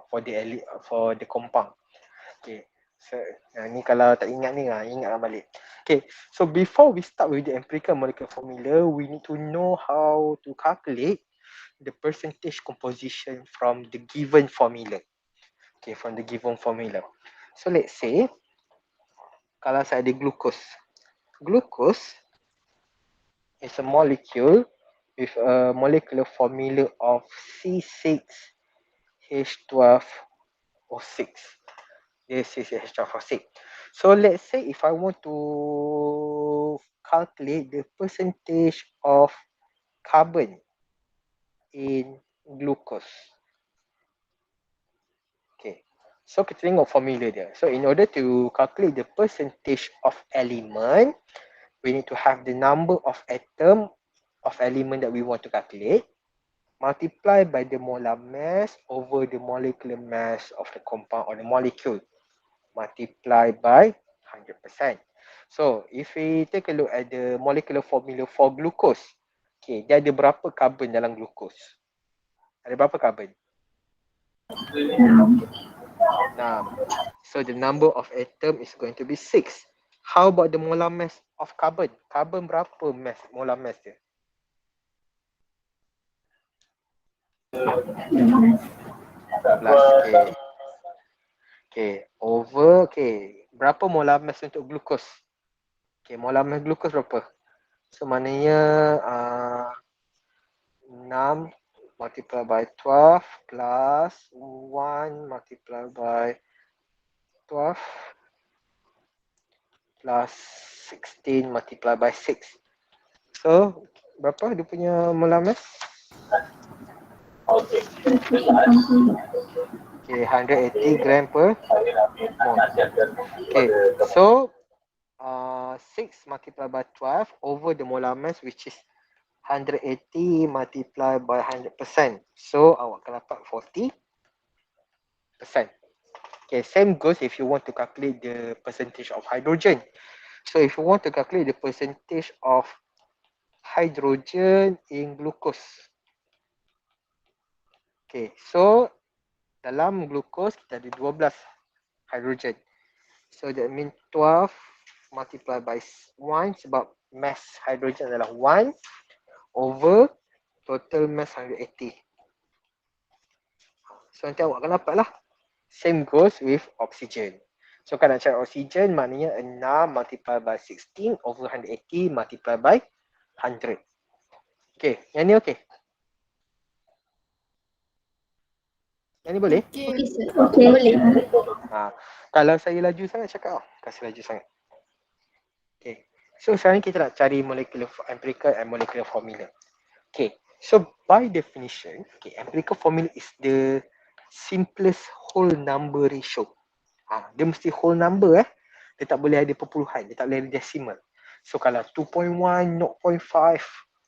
for the compound. Okay, so ni kalau tak ingat ni, ingatlah balik. Okay, so before we start with the empirical molecular formula, we need to know how to calculate the percentage composition from the given formula. Okay, from the given formula. So let's say, kalau saya ada glucose. Glucose is a molecule with a molecular formula of C6H12O6. This is H12O6. So let's say if I want to calculate the percentage of carbon in glucose. Okay. So kita tengok formula dia. So in order to calculate the percentage of element, we need to have the number of atom of element that we want to calculate multiply by the molar mass over the molecular mass of the compound or the molecule multiply by 100%. So if we take a look at the molecular formula for glucose, okay, dia ada berapa karbon dalam glucose? Ada berapa karbon? 6. So the number of atom is going to be 6. How about the molar mass of carbon? Carbon berapa molar mass dia? Plus K. Okay, over berapa molar mass untuk glucose? Okay, molar mass glucose berapa? So maknanya 6 multiply by 12 plus 1 multiply by 12 plus 16 multiply by 6. So, berapa dia punya molar mass? Okay, 180 gram per mole. Okay, so 6 multiplied by 12 over the molar mass which is 180 multiplied by 100%. So, awak akan dapat 40%. Okay, same goes if you want to calculate the percentage of hydrogen. So, if you want to calculate the percentage of hydrogen in glucose. Okay, so dalam glucose kita ada 12 hydrogen. So that means 12 multiplied by 1 sebab mass hydrogen adalah 1 over total mass 180. So nanti awak akan dapat lah. Same goes with oxygen. So kalau nak cari oxygen maknanya 6 multiplied by 16 over 180 multiplied by 100. Okay, yang ni okay. Yang ni boleh? Okay, boleh. Kalau saya laju sangat cakap kasih laju sangat. Okay. So sekarang kita nak cari molecular empirical and molecular formula. Okay. So by definition, empirical formula is the simplest whole number ratio. Dia mesti whole number Dia tak boleh ada perpuluhan, dia tak boleh ada decimal. So kalau 2.1, 0.5,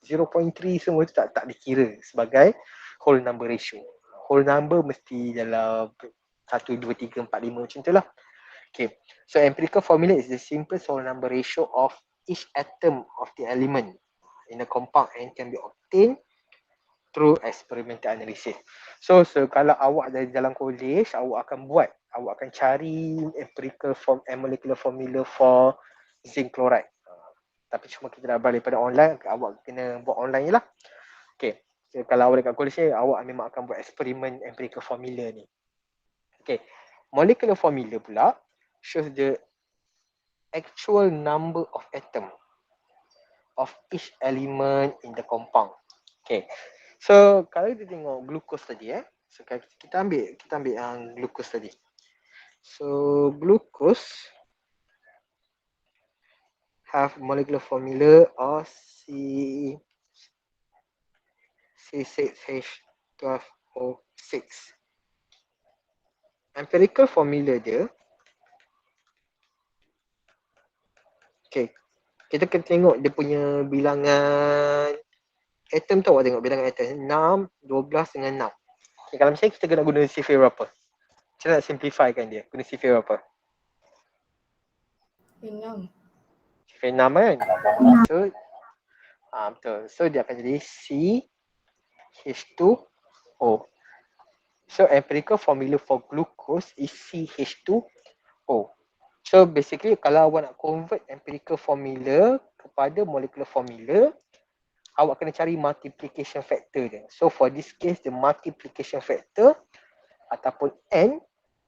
0.3 semua tu tak dikira sebagai whole number ratio. Whole number mesti dalam 1, 2, 3, 4, 5 macam tu lah. Okay, so empirical formula is the simplest whole number ratio of each atom of the element in a compound and can be obtained through experimental analysis. So kalau awak dari dalam college, awak akan cari empirical and molecular formula for zinc chloride. Tapi cuma kita dah balik pada online, awak kena buat online je lah. Okay. So, kalau awak dekat college ni, awak memang akan buat eksperimen empirical formula ni. Okay. Molecular formula pula shows the actual number of atom of each element in the compound. Okay. So, kalau kita tengok glucose tadi so kita ambil yang glucose tadi. So, glucose have molecular formula of C6H12O6. Empirical formula dia, okay, kita kena tengok dia punya bilangan atom tu. Awak tengok bilangan atom 6, 12 dengan 6. Okay, kalau macam ni kita kena guna C berapa? Macam nak simplifykan dia? Guna C berapa? 6. C 6 kan? So, betul. So, dia akan jadi CH2O. So, empirical formula for glucose is CH2O. So, basically, kalau awak nak convert empirical formula kepada molecular formula, awak kena cari multiplication factor dia. So, for this case, the multiplication factor ataupun N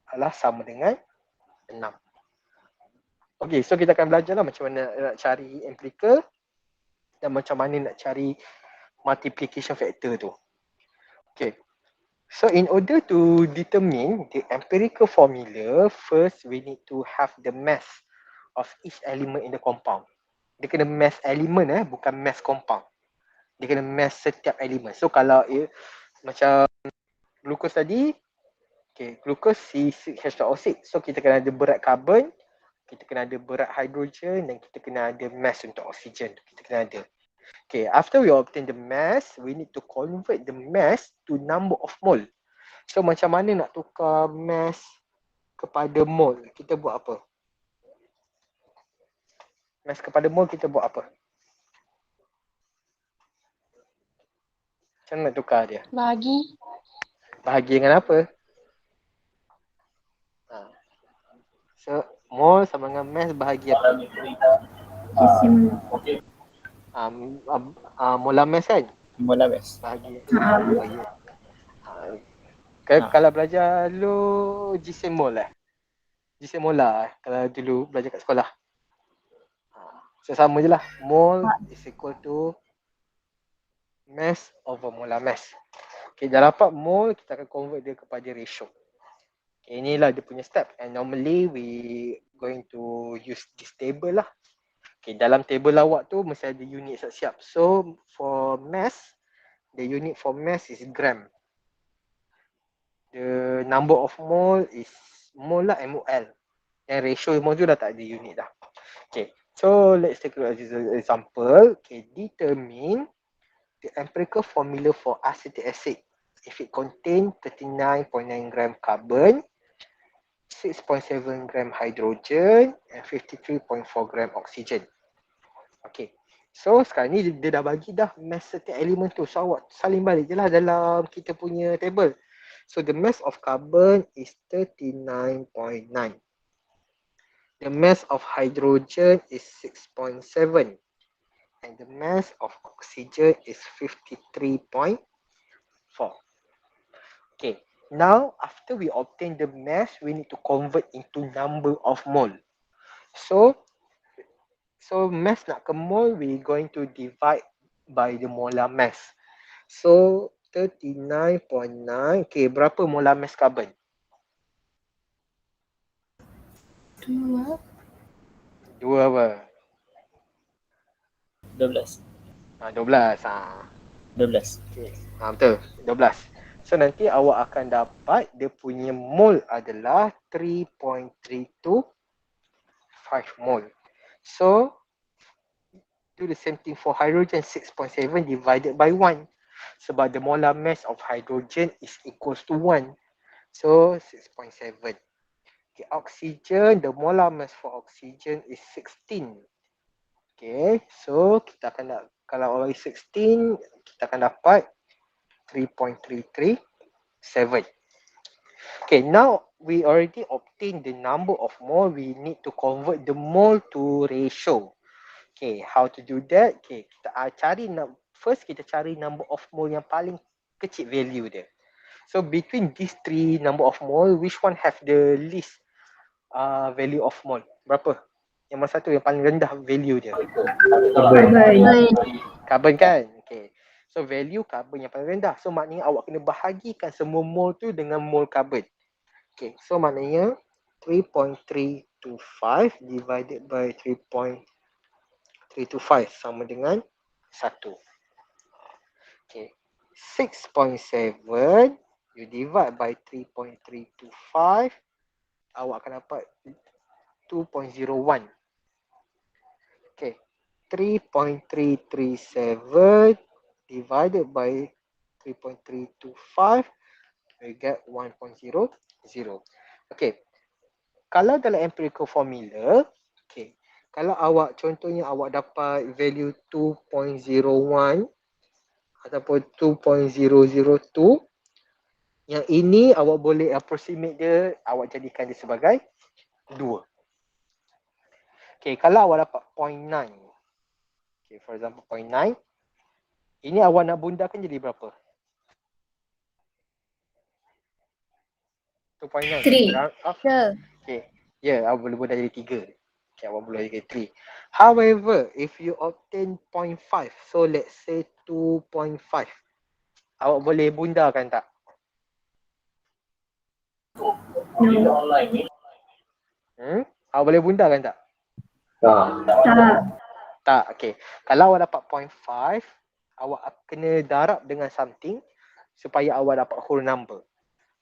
adalah sama dengan 6. Okay, so kita akan belajar lah macam mana nak cari empirical dan macam mana nak cari multiplication factor tu. Okay. So in order to determine the empirical formula, first we need to have the mass of each element in the compound. Dia kena mass element bukan mass compound. Dia kena mass setiap elemen. So kalau macam glucose tadi, okay, glucose C6H12O6. So kita kena ada berat karbon, kita kena ada berat hidrogen dan kita kena ada mass untuk oksigen. Kita kena ada. Okay, after we obtain the mass, we need to convert the mass to number of mole. So macam mana nak tukar mass kepada mole? Kita buat apa? Mass kepada mole kita buat apa? Macam mana nak tukar dia? Bahagi. Bahagi dengan apa? So mole sama dengan mass bahagi apa? Molar mass kan? Molar mass. Bahagi. Kalau belajar dulu GC mol GC molar kalau dulu belajar kat sekolah. So sama je lah. Mole is equal to mass over molar mass. Okay, dah dapat mole, kita akan convert dia kepada ratio. Okay, inilah dia punya step. And normally we going to use this table lah. Okay, dalam table awak tu mesti ada unit siap-siap. So for mass, the unit for mass is gram. The number of mole is mole lah, MOL. Yang ratio mole tu dah tak ada unit dah. Okay, so let's take a look at this example. Okay, determine the empirical formula for acetic acid. If it contain 39.9 gram carbon, 6.7 gram hydrogen and 53.4 gram oxygen. Okay, so sekarang ni dia dah bagi dah mass setiap elemen tu. So awak salin balik je lah dalam kita punya table. So the mass of carbon is 39.9. The mass of hydrogen is 6.7. And the mass of oxygen is 53.4. Okay, now after we obtain the mass, we need to convert into number of mole. So mass nak ke mole, we going to divide by the molar mass. So 39.9. Okay, berapa molar mass carbon? 2. 2 apa? 12. 12. 12. Okay. Betul. 12. So nanti awak akan dapat dia punya mole adalah 3.325 mole. So do the same thing for hydrogen, 6.7 divided by 1. Sebab the molar mass of hydrogen is equals to 1. So 6.7. Okay, oxygen, the molar mass for oxygen is 16. Okay, so kita akan kalau bagi 16, kita akan dapat 3.337. Okay, now we already obtained the number of mole. We need to convert the mole to ratio. Okay, how to do that? Okay, kita cari first kita cari number of mole yang paling kecil value dia. So between these three number of mole, which one have the least value of mole? Berapa? Yang mana satu yang paling rendah value dia? Carbon kan? Okay. So value carbon yang paling rendah. So maknanya awak kena bahagikan semua mole tu dengan mole carbon. Okay. So maknanya 3.325 divided by 3.325 sama dengan 1. Okay. 6.7 you divide by 3.325, awak akan dapat 2.01. Okay. 3.337 divided by 3.325, we get 1.00. Okay. Kalau dalam empirical formula, okay, kalau awak contohnya awak dapat value 2.01 ataupun 2.002, yang ini awak boleh approximate dia, awak jadikan dia sebagai 2. Okay, kalau awak dapat 0.9, okay, for example 0.9, ini awak nak bundakan jadi berapa? 2.9. 3. Round off. Ya. Okay, yeah, awak boleh bunda jadi 3. Okay, awak boleh jadi 3. However, if you obtain 0.5, so let's say 2.5, awak boleh bundakan tak? No. Awak boleh bundakan tak? Tak. Tak, okay. Kalau awak dapat 0.5, awak kena darab dengan something supaya awak dapat whole number.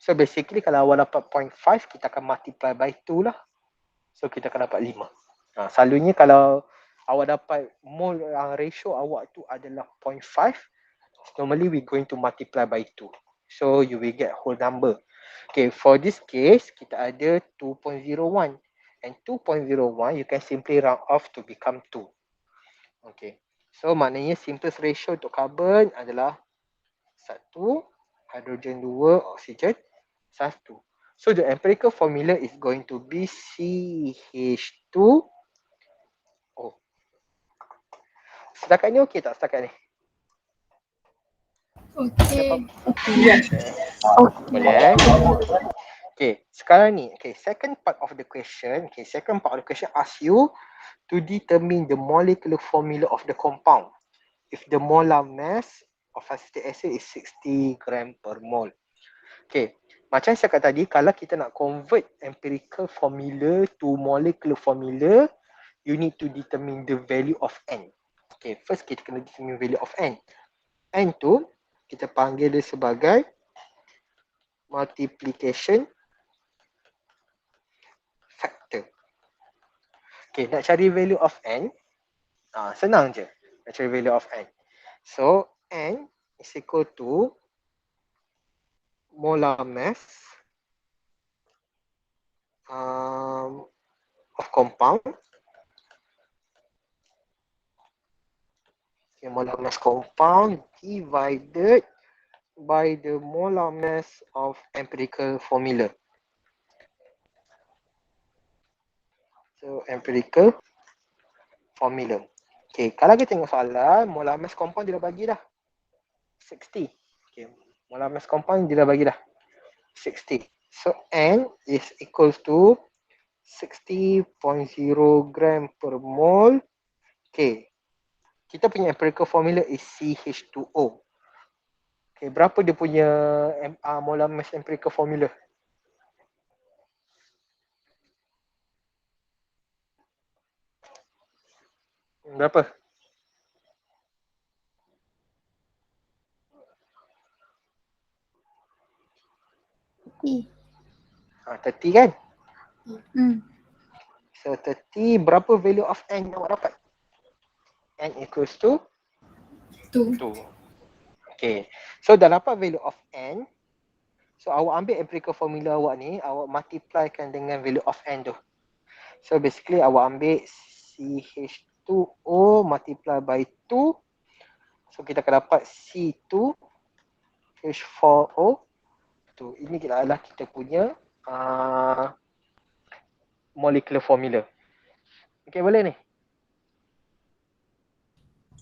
So basically kalau awak dapat 0.5, kita akan multiply by 2 lah. So kita akan dapat 5. Selalunya kalau awak dapat mole ratio awak tu adalah 0.5, normally we going to multiply by 2. So you will get whole number. Okay, for this case, kita ada 2.01. And 2.01, you can simply round off to become 2. Okay, so maknanya simplest ratio untuk carbon adalah 1, hydrogen 2, oksigen 1. So the empirical formula is going to be CH2. Oh, setakat ni okey tak setakat ni? Okay. Boleh. Okay, sekarang ni, okay, second part of the question asks you to determine the molecular formula of the compound if the molar mass of acetic acid is 60 gram per mole. Okay, macam saya kata tadi, kalau kita nak convert empirical formula to molecular formula, you need to determine the value of N. Okay, first kita kena determine value of N. N tu, kita panggil dia sebagai multiplication factor. Okay, nak cari value of N, senang je nak cari value of N. So, N is equal to molar mass of compound. Okay, molar mass compound divided by the molar mass of empirical formula. So, empirical formula. Okay, kalau kita tengok soalan, molar mass compound dia dah bagi dah 60. Okay, molar mass compound dia dah bagi dah 60. So, N is equal to 60.0 gram per mole. Okay, kita punya empirical formula is CH2O. Okay, berapa dia punya molar mass empirical formula? Berapa? I. 30 kan? So 30, berapa value of N yang awak dapat? N equals to 2. 2. Okay, so dah dapat value of N. So awak ambil empirical formula awak ni, awak multiplykan dengan value of N tu. So basically awak ambil CH2O multiply by 2. So kita akan dapat C2H4O. Ini adalah kita punya molecular formula. Okay, boleh ni?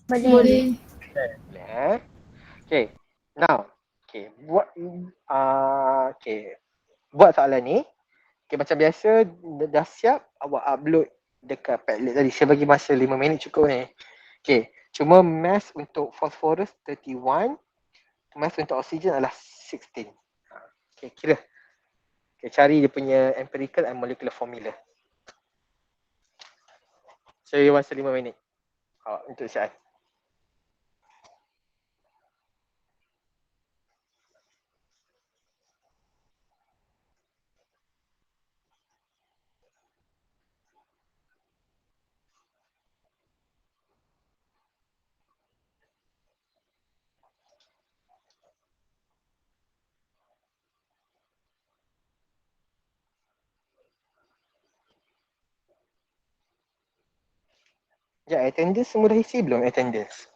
Boleh. Boleh Okay. Now, okay, buat soalan ni. Okay, macam biasa dah siap, awak upload dekat Padlet tadi. Saya bagi masa 5 minit cukup ni. Okay, cuma mass untuk phosphorus 31, mass untuk oksigen adalah 16. Okay, kira. Okay, cari dia punya empirical and molecular formula. Saya bagi masa 5 minit untuk siap. Ya, attendance semua dah isi belum attendance?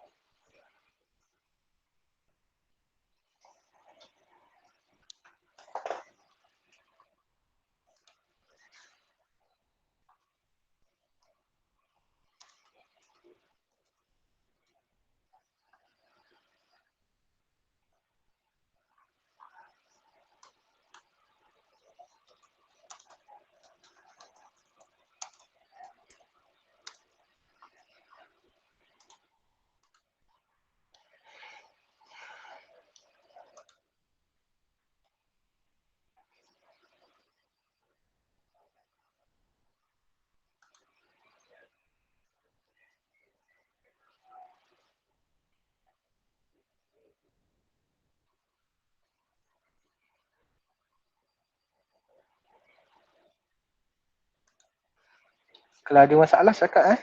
Kalau ada masalah cakap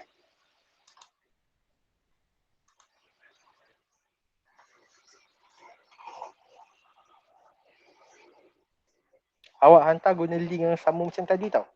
Awak hantar guna link yang sama macam tadi tau.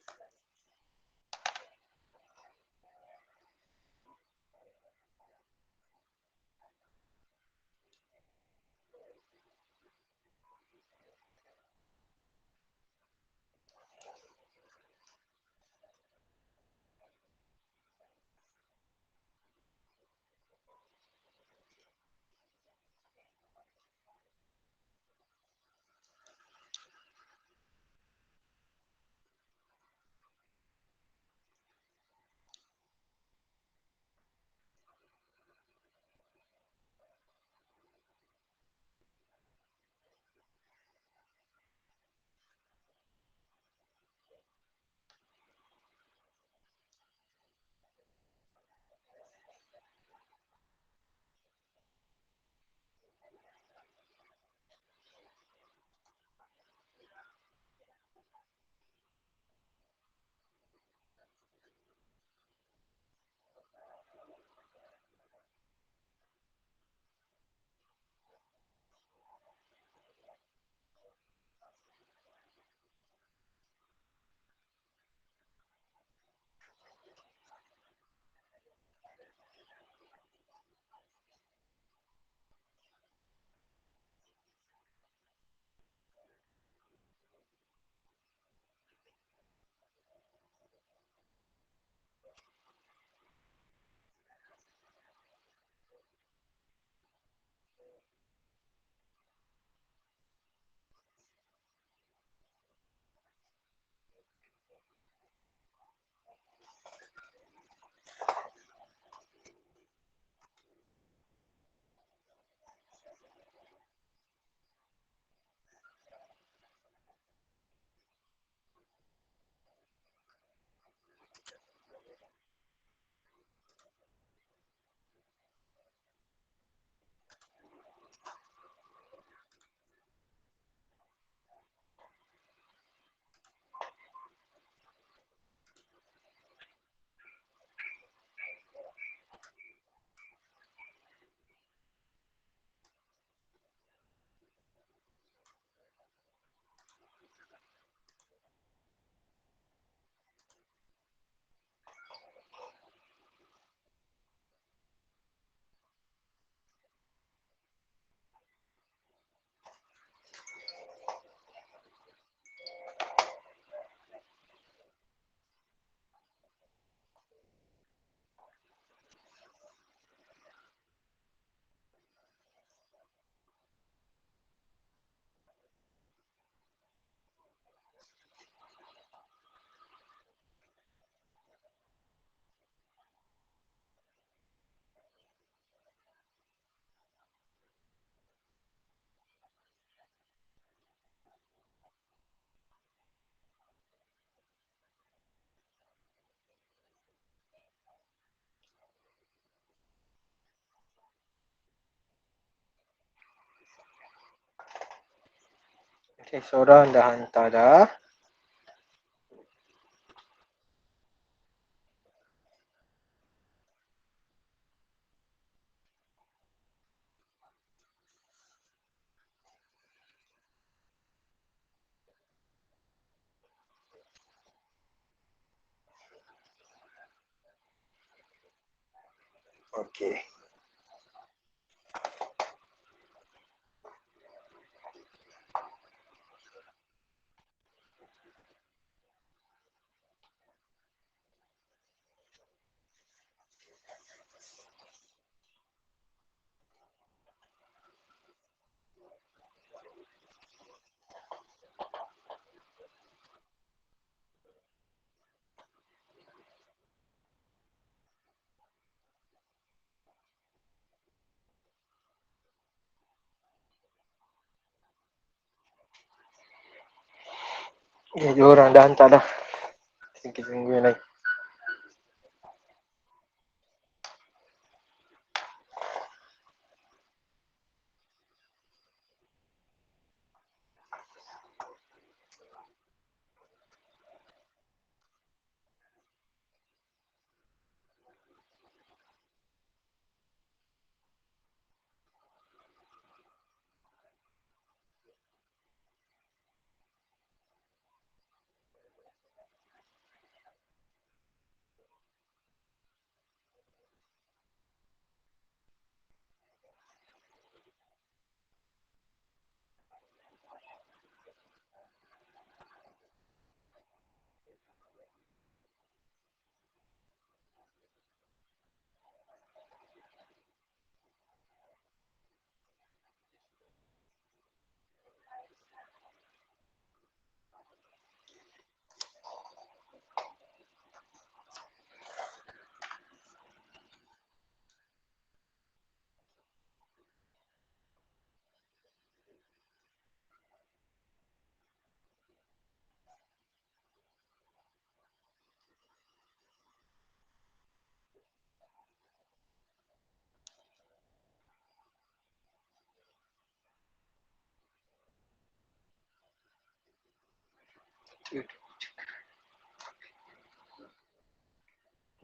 Okay, seorang dah hantar dah. Okay. Okay, dua orang dah hantar dah. Kita tunggu yang lain.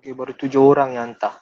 Okay, baru 7 orang yang hantar.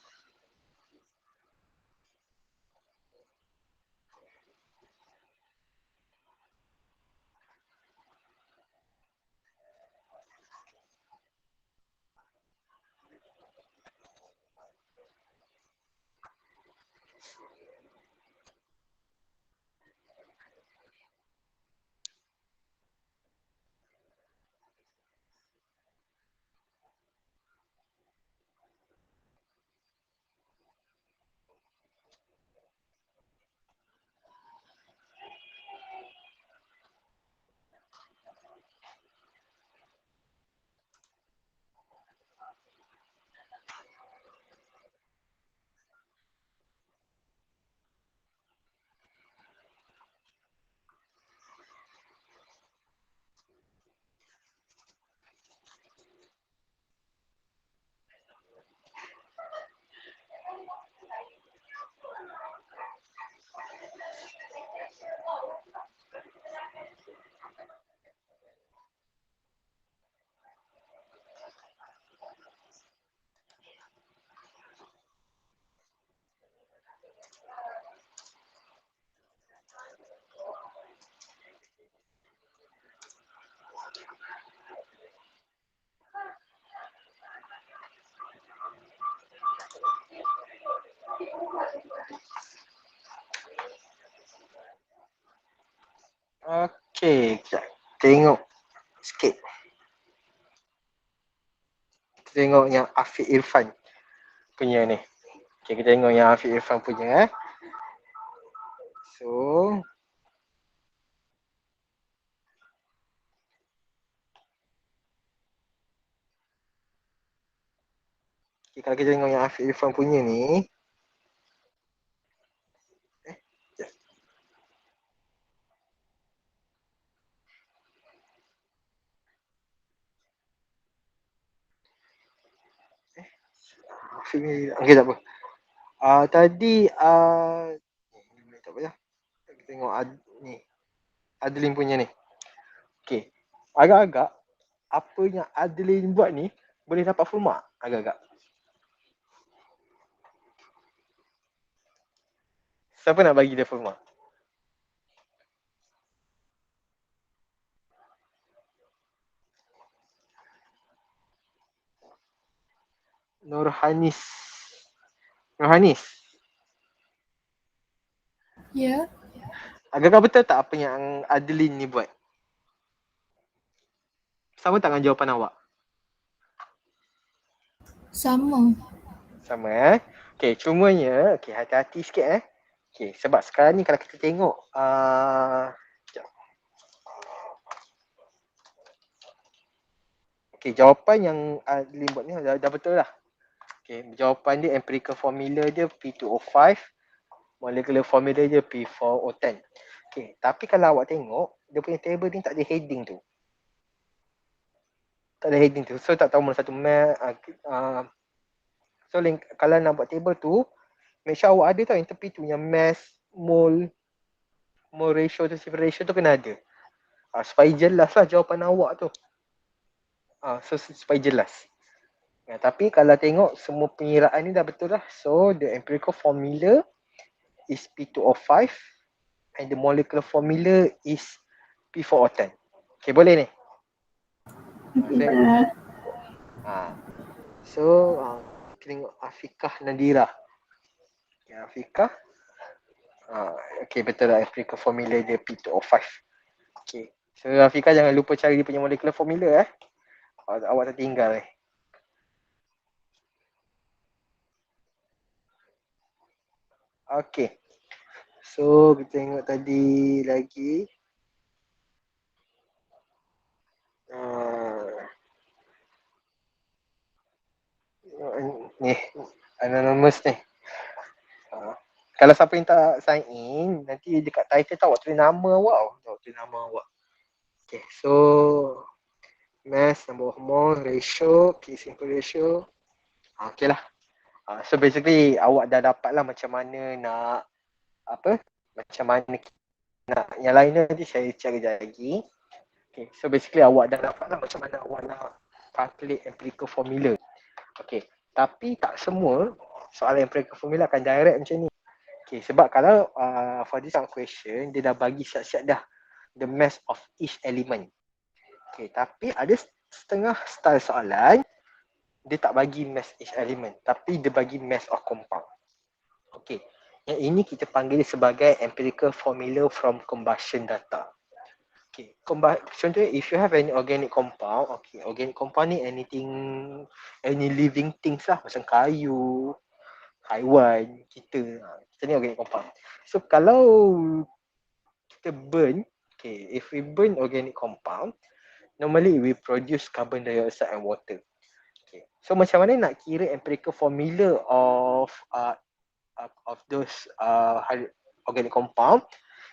Okay, kejap. Tengok sikit. Kita tengok yang Afiq Irfan punya ni. Okay, kita tengok yang Afiq Irfan punya. So, okay, kalau kita tengok yang Afiq Irfan punya ni. Okay, tak apa. Tadi tak apa lah. Kita tengok ni Adlin punya ni. agak-agak apa yang Adeline buat ni boleh dapat full mark agak-agak. Siapa nak bagi dia full mark? Nurhanis. Nurhanis. Ya. Agak-agak betul tak apa yang Adeline ni buat? Sama tak dengan jawapan awak? Sama. Sama Okay, cumanya hati-hati sikit Okay, sebab sekarang ni kalau kita tengok sekejap. Okay, jawapan yang Adeline buat ni dah betul lah. Okay, jawapan dia empirical formula dia P2O5, molecular formula dia P4O10. Okay, tapi kalau awak tengok dia punya table ni tak ada heading tu. Tak ada heading tu. So tak tahu mana satu so kalau nak buat table tu, make sure awak ada tau yang tepi tu, yang mass, mole ratio tu, separation tu kena ada. Supaya jelas lah jawapan awak tu. So supaya jelas. Tapi kalau tengok semua pengiraan ni dah betul lah. So the empirical formula is P2O5 and the molecular formula is P4O10. Okay, boleh ni? So kita tengok Afiqah Nadira. Okay, Afiqah. Okay, betul lah empirical formula dia P2O5. Okay. So Afiqah jangan lupa cari dia punya molecular formula awak tertinggal Okay. So kita tengok tadi lagi. Ni anonymous ni. Kalau siapa yang tak sign in, nanti dekat title tu awak tulis nama awak. Awak tulis nama awak. Okay, so mass, number of mole, ratio, key simple ratio. Okay lah. So basically awak dah dapat lah macam mana nak macam mana nak yang lain nanti saya cari lagi. Okay, so basically awak dah dapat lah macam mana awak nak calculate empirical formula. Okay, tapi tak semua soalan empirical formula akan direct macam ni. Okay, sebab kalau for this question dia dah bagi siap-siap dah the mass of each element. Okay, tapi ada setengah style soalan dia tak bagi mass each element, tapi dia bagi mass of compound. Okay, yang ini kita panggil sebagai empirical formula from combustion data. Okay, contohnya if you have any organic compound, okay, organic compound ni any living things lah, macam kayu, haiwan, kita ni organic compound. So kalau kita burn, okay, if we burn organic compound, normally we produce carbon dioxide and water. Okay. So macam mana nak kira empirical formula of those organic compound?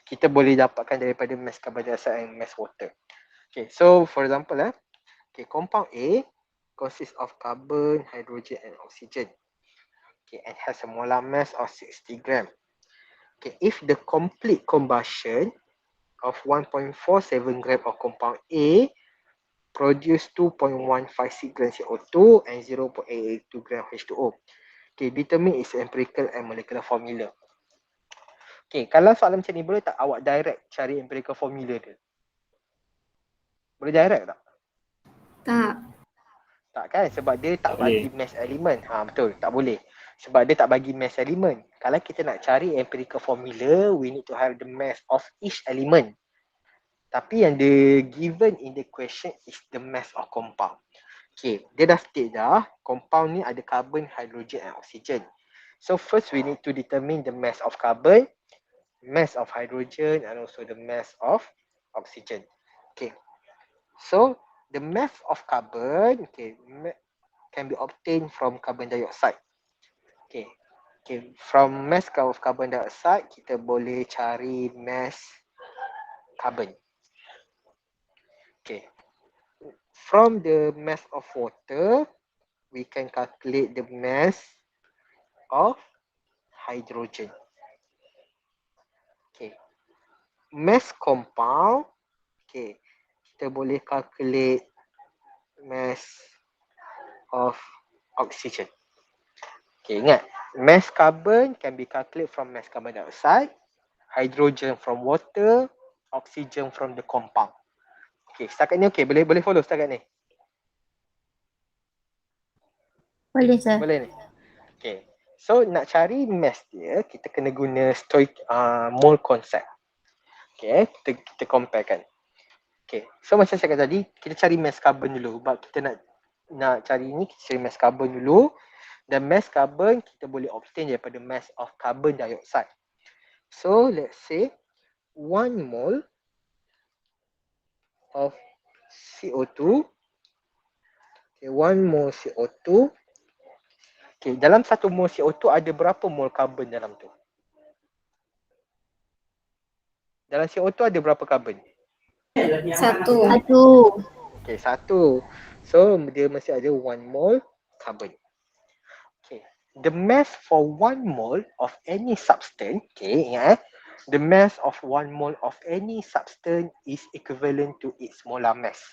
Kita boleh dapatkan daripada mass carbon dioxide and mass water. Okay, so for example okay, compound A consists of carbon, hydrogen and oxygen. Okay, and has a molar mass of 60 gram. Okay, if the complete combustion of 1.47 gram of compound A produce 2.156 gram CO2 and 0.882 gram H2O. Okay, determine its empirical and molecular formula. Okay, kalau soalan macam ni boleh tak awak direct cari empirical formula dia? Boleh direct tak? Tak. Tak kan? Sebab dia tak boleh. bagi mass element. Betul, tak boleh. Sebab dia tak bagi mass element. Kalau kita nak cari empirical formula, we need to have the mass of each element. Tapi yang the given in the question is the mass of compound. Okay, dia dah state dah, compound ni ada carbon, hydrogen and oxygen. So first we need to determine the mass of carbon, mass of hydrogen and also the mass of oxygen. Okay, so the mass of carbon, okay, can be obtained from carbon dioxide. Okay, from mass of carbon dioxide kita boleh cari mass carbon. Okay, from the mass of water, we can calculate the mass of hydrogen. Okay, mass compound, okay, kita boleh calculate mass of oxygen. Okay, ingat, mass carbon can be calculated from mass carbon dioxide, hydrogen from water, oxygen from the compound. Okay, setakat ni okay, boleh follow setakat ni? Boleh sir. Boleh ni? Okay, so nak cari mass dia, kita kena guna mole concept. Okay, kita comparekan. Okay, so macam saya kata tadi, kita cari mass carbon dulu. Sebab kita nak cari ni, kita cari mass carbon dulu. Dan mass carbon kita boleh obtain daripada mass of carbon dioxide. So let's say 1 mole of CO2. Okay, 1 mole CO2. Okay, dalam 1 mole CO2 ada berapa mole carbon dalam tu? Dalam CO2 ada berapa carbon? 1. Satu. Okay, 1. So dia mesti ada 1 mole carbon. Okay, the mass for 1 mole of any substance, okay, ingat, the mass of 1 mole of any substance is equivalent to its molar mass.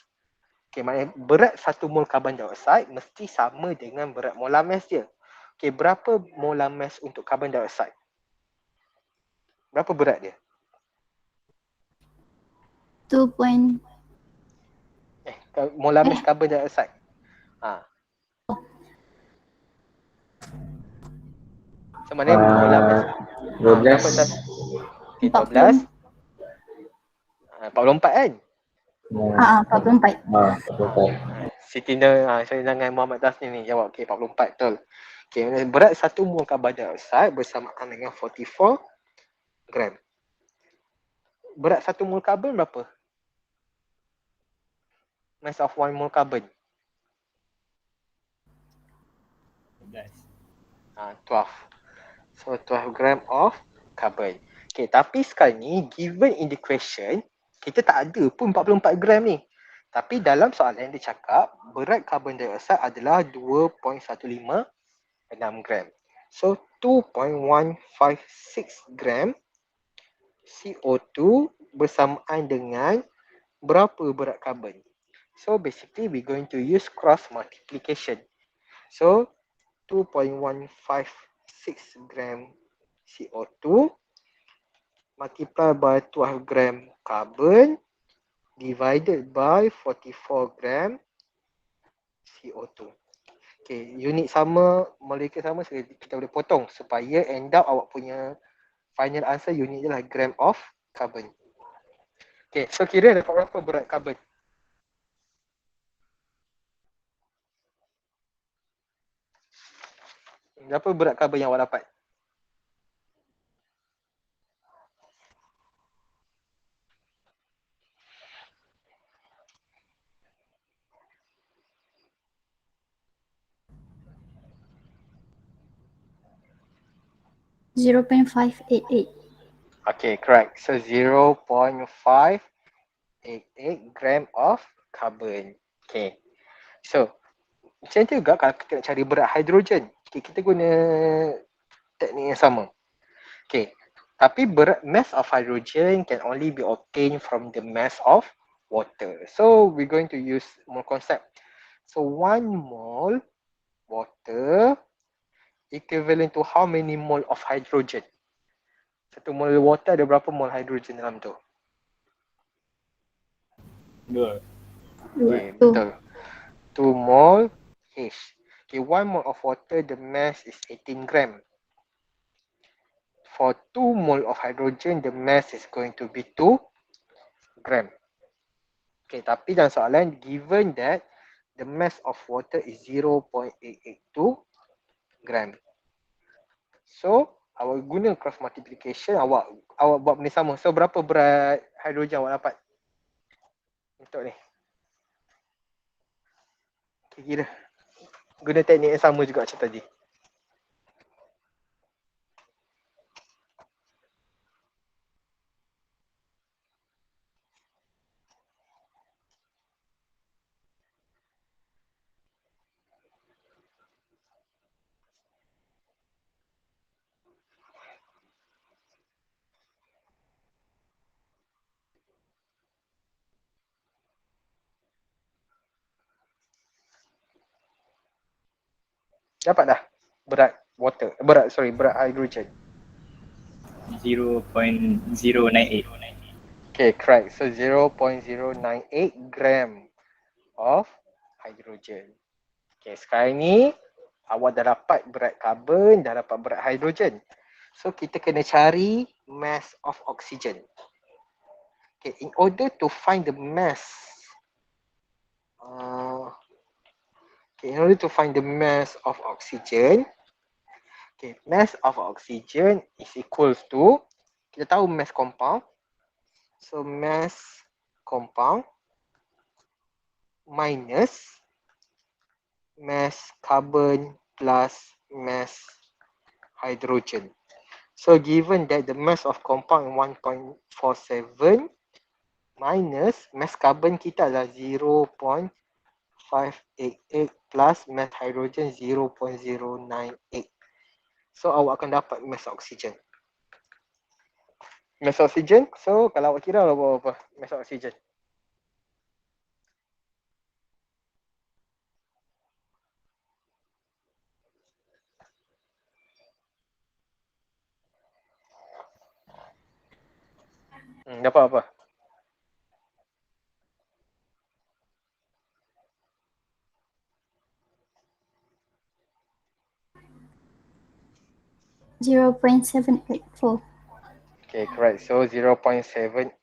Okay, maknanya berat 1 mol carbon dioxide mesti sama dengan berat molar mass dia. Okay, berapa molar mass untuk carbon dioxide? Berapa berat dia? 2 point. Molar mass carbon dioxide. So maknanya molar mass 12. carbon dioxide. Okay, 12. 44 kan? 44. 44. Siti saya dengan Muhammad Tasnim ni jawab. Okay, 44 betul. Okay, berat 1 mol carbon dioxide bersamaan dengan 44 gram. Berat 1 mol carbon berapa? Mass of 1 mol carbon. 12. So 12 gram of carbon. Okay, tapi sekarang ni given in the question, kita tak ada pun 44 gram ni. Tapi dalam soalan dia cakap berat carbon dioxide adalah 2.156 gram. So 2.156 gram CO2 bersamaan dengan berapa berat carbon? So basically we're going to use cross multiplication. So 2.156 gram CO2 multiply by 12 gram carbon divided by 44 gram CO2. Okay, unit sama, molekul sama, kita boleh potong supaya end up awak punya final answer unit dia lah gram of carbon. Okay, so kira dapat berapa berat carbon? Berapa berat carbon yang awak dapat? Zero point 588. Okay, correct. So 0.588 gram of carbon. Okay. So, macam tu juga kalau kita nak cari berat hidrogen. Okay, kita guna teknik yang sama. Okay. Tapi berat mass of hydrogen can only be obtained from the mass of water. So, we're going to use mole concept. So, 1 mole water equivalent to how many mole of hydrogen? 1 mole water ada berapa mole hydrogen dalam tu? 2. Okay, betul. 2 mole H. Okay, 1 mole of water, the mass is 18 gram. For 2 mole of hydrogen, the mass is going to be 2 gram. Okay, tapi dalam soalan, given that the mass of water is 0.882 gram. So, awak guna cross multiplication, awak buat benda sama. So, berapa berat hidrogen awak dapat? Untuk ni. Okay, kira. Guna teknik yang sama juga macam tadi. Dapat dah berat berat hydrogen. 0.098. Okay, correct. So 0.098 gram of hydrogen. Okay, sekarang ni awak dah dapat berat karbon, dah dapat berat hidrogen. So kita kena cari mass of oxygen. Okay, in order to find the mass, of oxygen, okay, mass of oxygen is equals to, kita tahu mass compound. So mass compound minus mass carbon plus mass hydrogen. So given that the mass of compound 1.47 minus mass carbon kita adalah 0.588 plus mass hydrogen 0.098. So awak akan dapat mass oxygen. Mass oxygen, so kalau awak kira apa mass oxygen? Dapat apa? .784. Okay, correct. So 0.784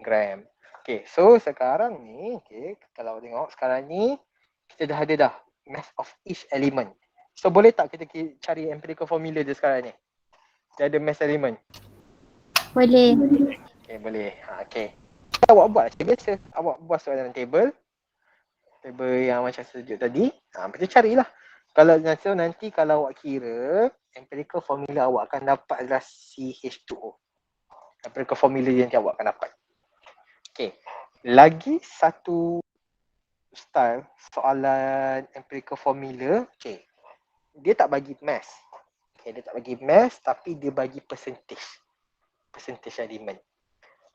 gram. Okay, so sekarang ni, okay, kalau tengok sekarang ni, kita dah ada dah mass of each element. So boleh tak kita cari empirical formula dia sekarang ni? Dia ada mass element. Boleh. Okay, boleh. Okay. Awak buat macam biasa. Awak buat soalan dalam table yang macam sejuk tadi. Kita carilah. Kalau nanti kalau awak kira, empirical formula awak akan dapat adalah CH2O. Empirical formula yang awak akan dapat. Okay. Lagi satu style soalan empirical formula. Okay. Dia tak bagi mass. Okay, dia tak bagi mass tapi dia bagi percentage. Percentage element.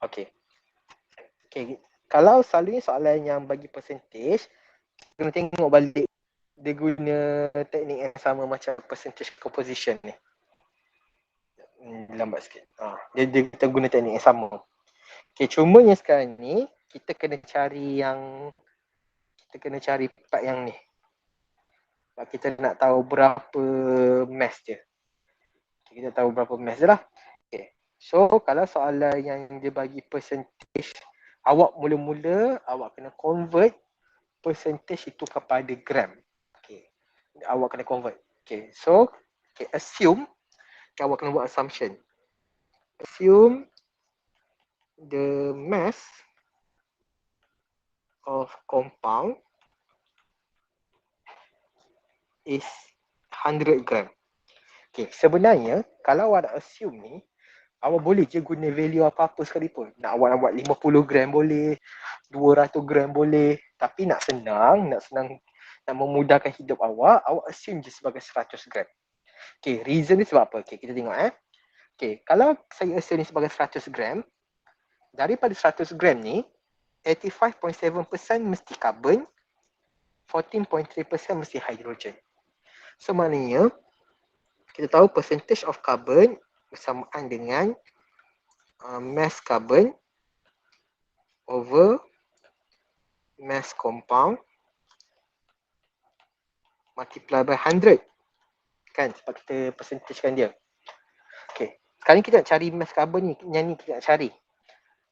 Okay. Okay. Kalau selalunya soalan yang bagi percentage, kena tengok balik dia guna teknik yang sama macam percentage composition ni. Lambat sikit. Kita guna teknik yang sama. Okay, cuma yang sekarang ni kita kena cari part yang ni. Sebab kita nak tahu berapa mass dia. Okay, kita tahu berapa mass dia lah. Okay. So kalau soalan yang dia bagi percentage, awak mula-mula awak kena convert percentage itu kepada gram. Okay. Awak kena convert. Okay. So assume, awak kena buat assumption. Assume the mass of compound is 100 gram. Okay, sebenarnya kalau awak nak assume ni, awak boleh je guna value apa-apa sekalipun. Awak nak buat 50 gram boleh, 200 gram boleh. Tapi nak memudahkan hidup awak assume je sebagai 100 gram. Okay, reason ni sebab apa? Okay, kita tengok Okay, kalau saya assume ni sebagai 100 gram, daripada 100 gram ni, 85.7% mesti carbon, 14.3% mesti hydrogen. So maknanya, kita tahu percentage of carbon bersamaan dengan mass carbon over mass compound multiply by 100. Kan? Sebab kita percentagekan dia. Okay. Sekarang kita nak cari mass carbon ni. Yang ni kita nak cari.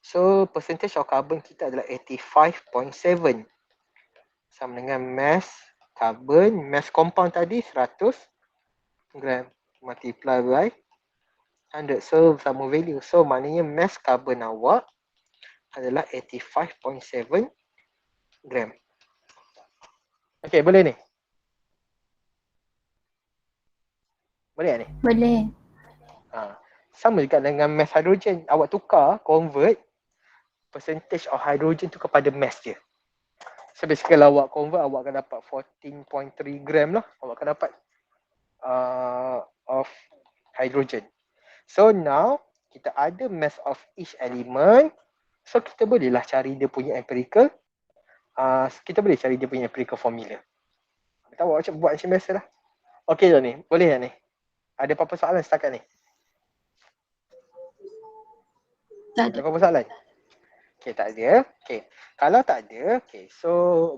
So, percentage of carbon kita adalah 85.7. Sama dengan mass carbon. Mass compound tadi 100 gram. Multiply by 100. So, sama value. So, maknanya mass carbon awak adalah 85.7 gram. Okay, boleh ni? Boleh tak ni? Boleh. Sama juga dengan mass hydrogen. Awak tukar, convert percentage of hydrogen tu kepada mass dia. So basically kalau awak convert, awak akan dapat 14.3 gram lah. Awak akan dapat of hydrogen. So now, kita ada mass of each element. So kita bolehlah cari dia punya empirical. Kita boleh cari dia punya empirical formula. Tak buat macam biasa lah. Okey dah ni, boleh dah ni. Ada apa-apa soalan setakat ni? Tak Ada ada. apa-apa soalan? Okay, tak ada. Okay, kalau tak ada, okay, so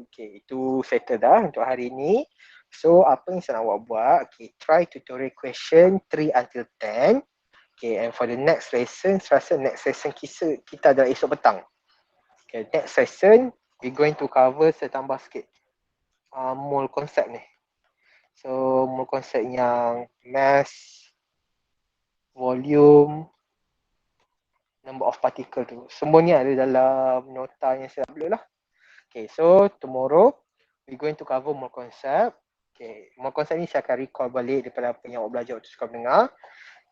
okay, itu settle dah untuk hari ni. So, apa yang saya nak awak buat, okay, try tutorial question 3 until 10. Okay, and for the next lesson, saya rasa next lesson kita adalah esok petang. Okay, next lesson, we going to cover, saya tambah sikit mole konsep ni. So, mole konsep yang mass, volume, number of particle tu. Semua ni ada dalam nota yang saya upload lah. Okay, so tomorrow we going to cover more concept. Okay, more concept ni saya akan recall balik daripada apa yang awak belajar waktu sekolah menengah.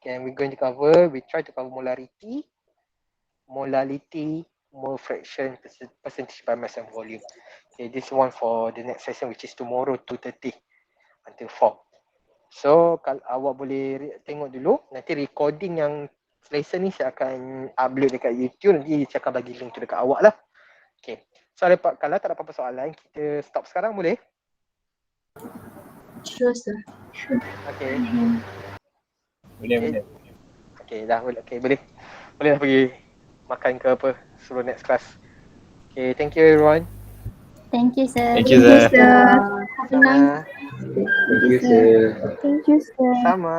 Okay, we going to cover, we try to cover molarity, mole fraction, percentage by mass and volume. Okay, this one for the next session which is tomorrow 2:30 until 4. So kalau awak boleh tengok dulu, nanti recording yang lesson ni saya akan upload dekat YouTube, nanti saya akan bagi link tu dekat awak lah. Okay, so kalau tak ada apa-apa soalan, kita stop sekarang boleh? Sure, sir. Okay, Boleh. okay dah boleh, okay boleh dah pergi makan ke apa, suruh next class. Okay, thank you everyone. Thank you, sir. Thank you, sir. Have a nice Sama. Thank you, sir. Thank you, sir. Sama.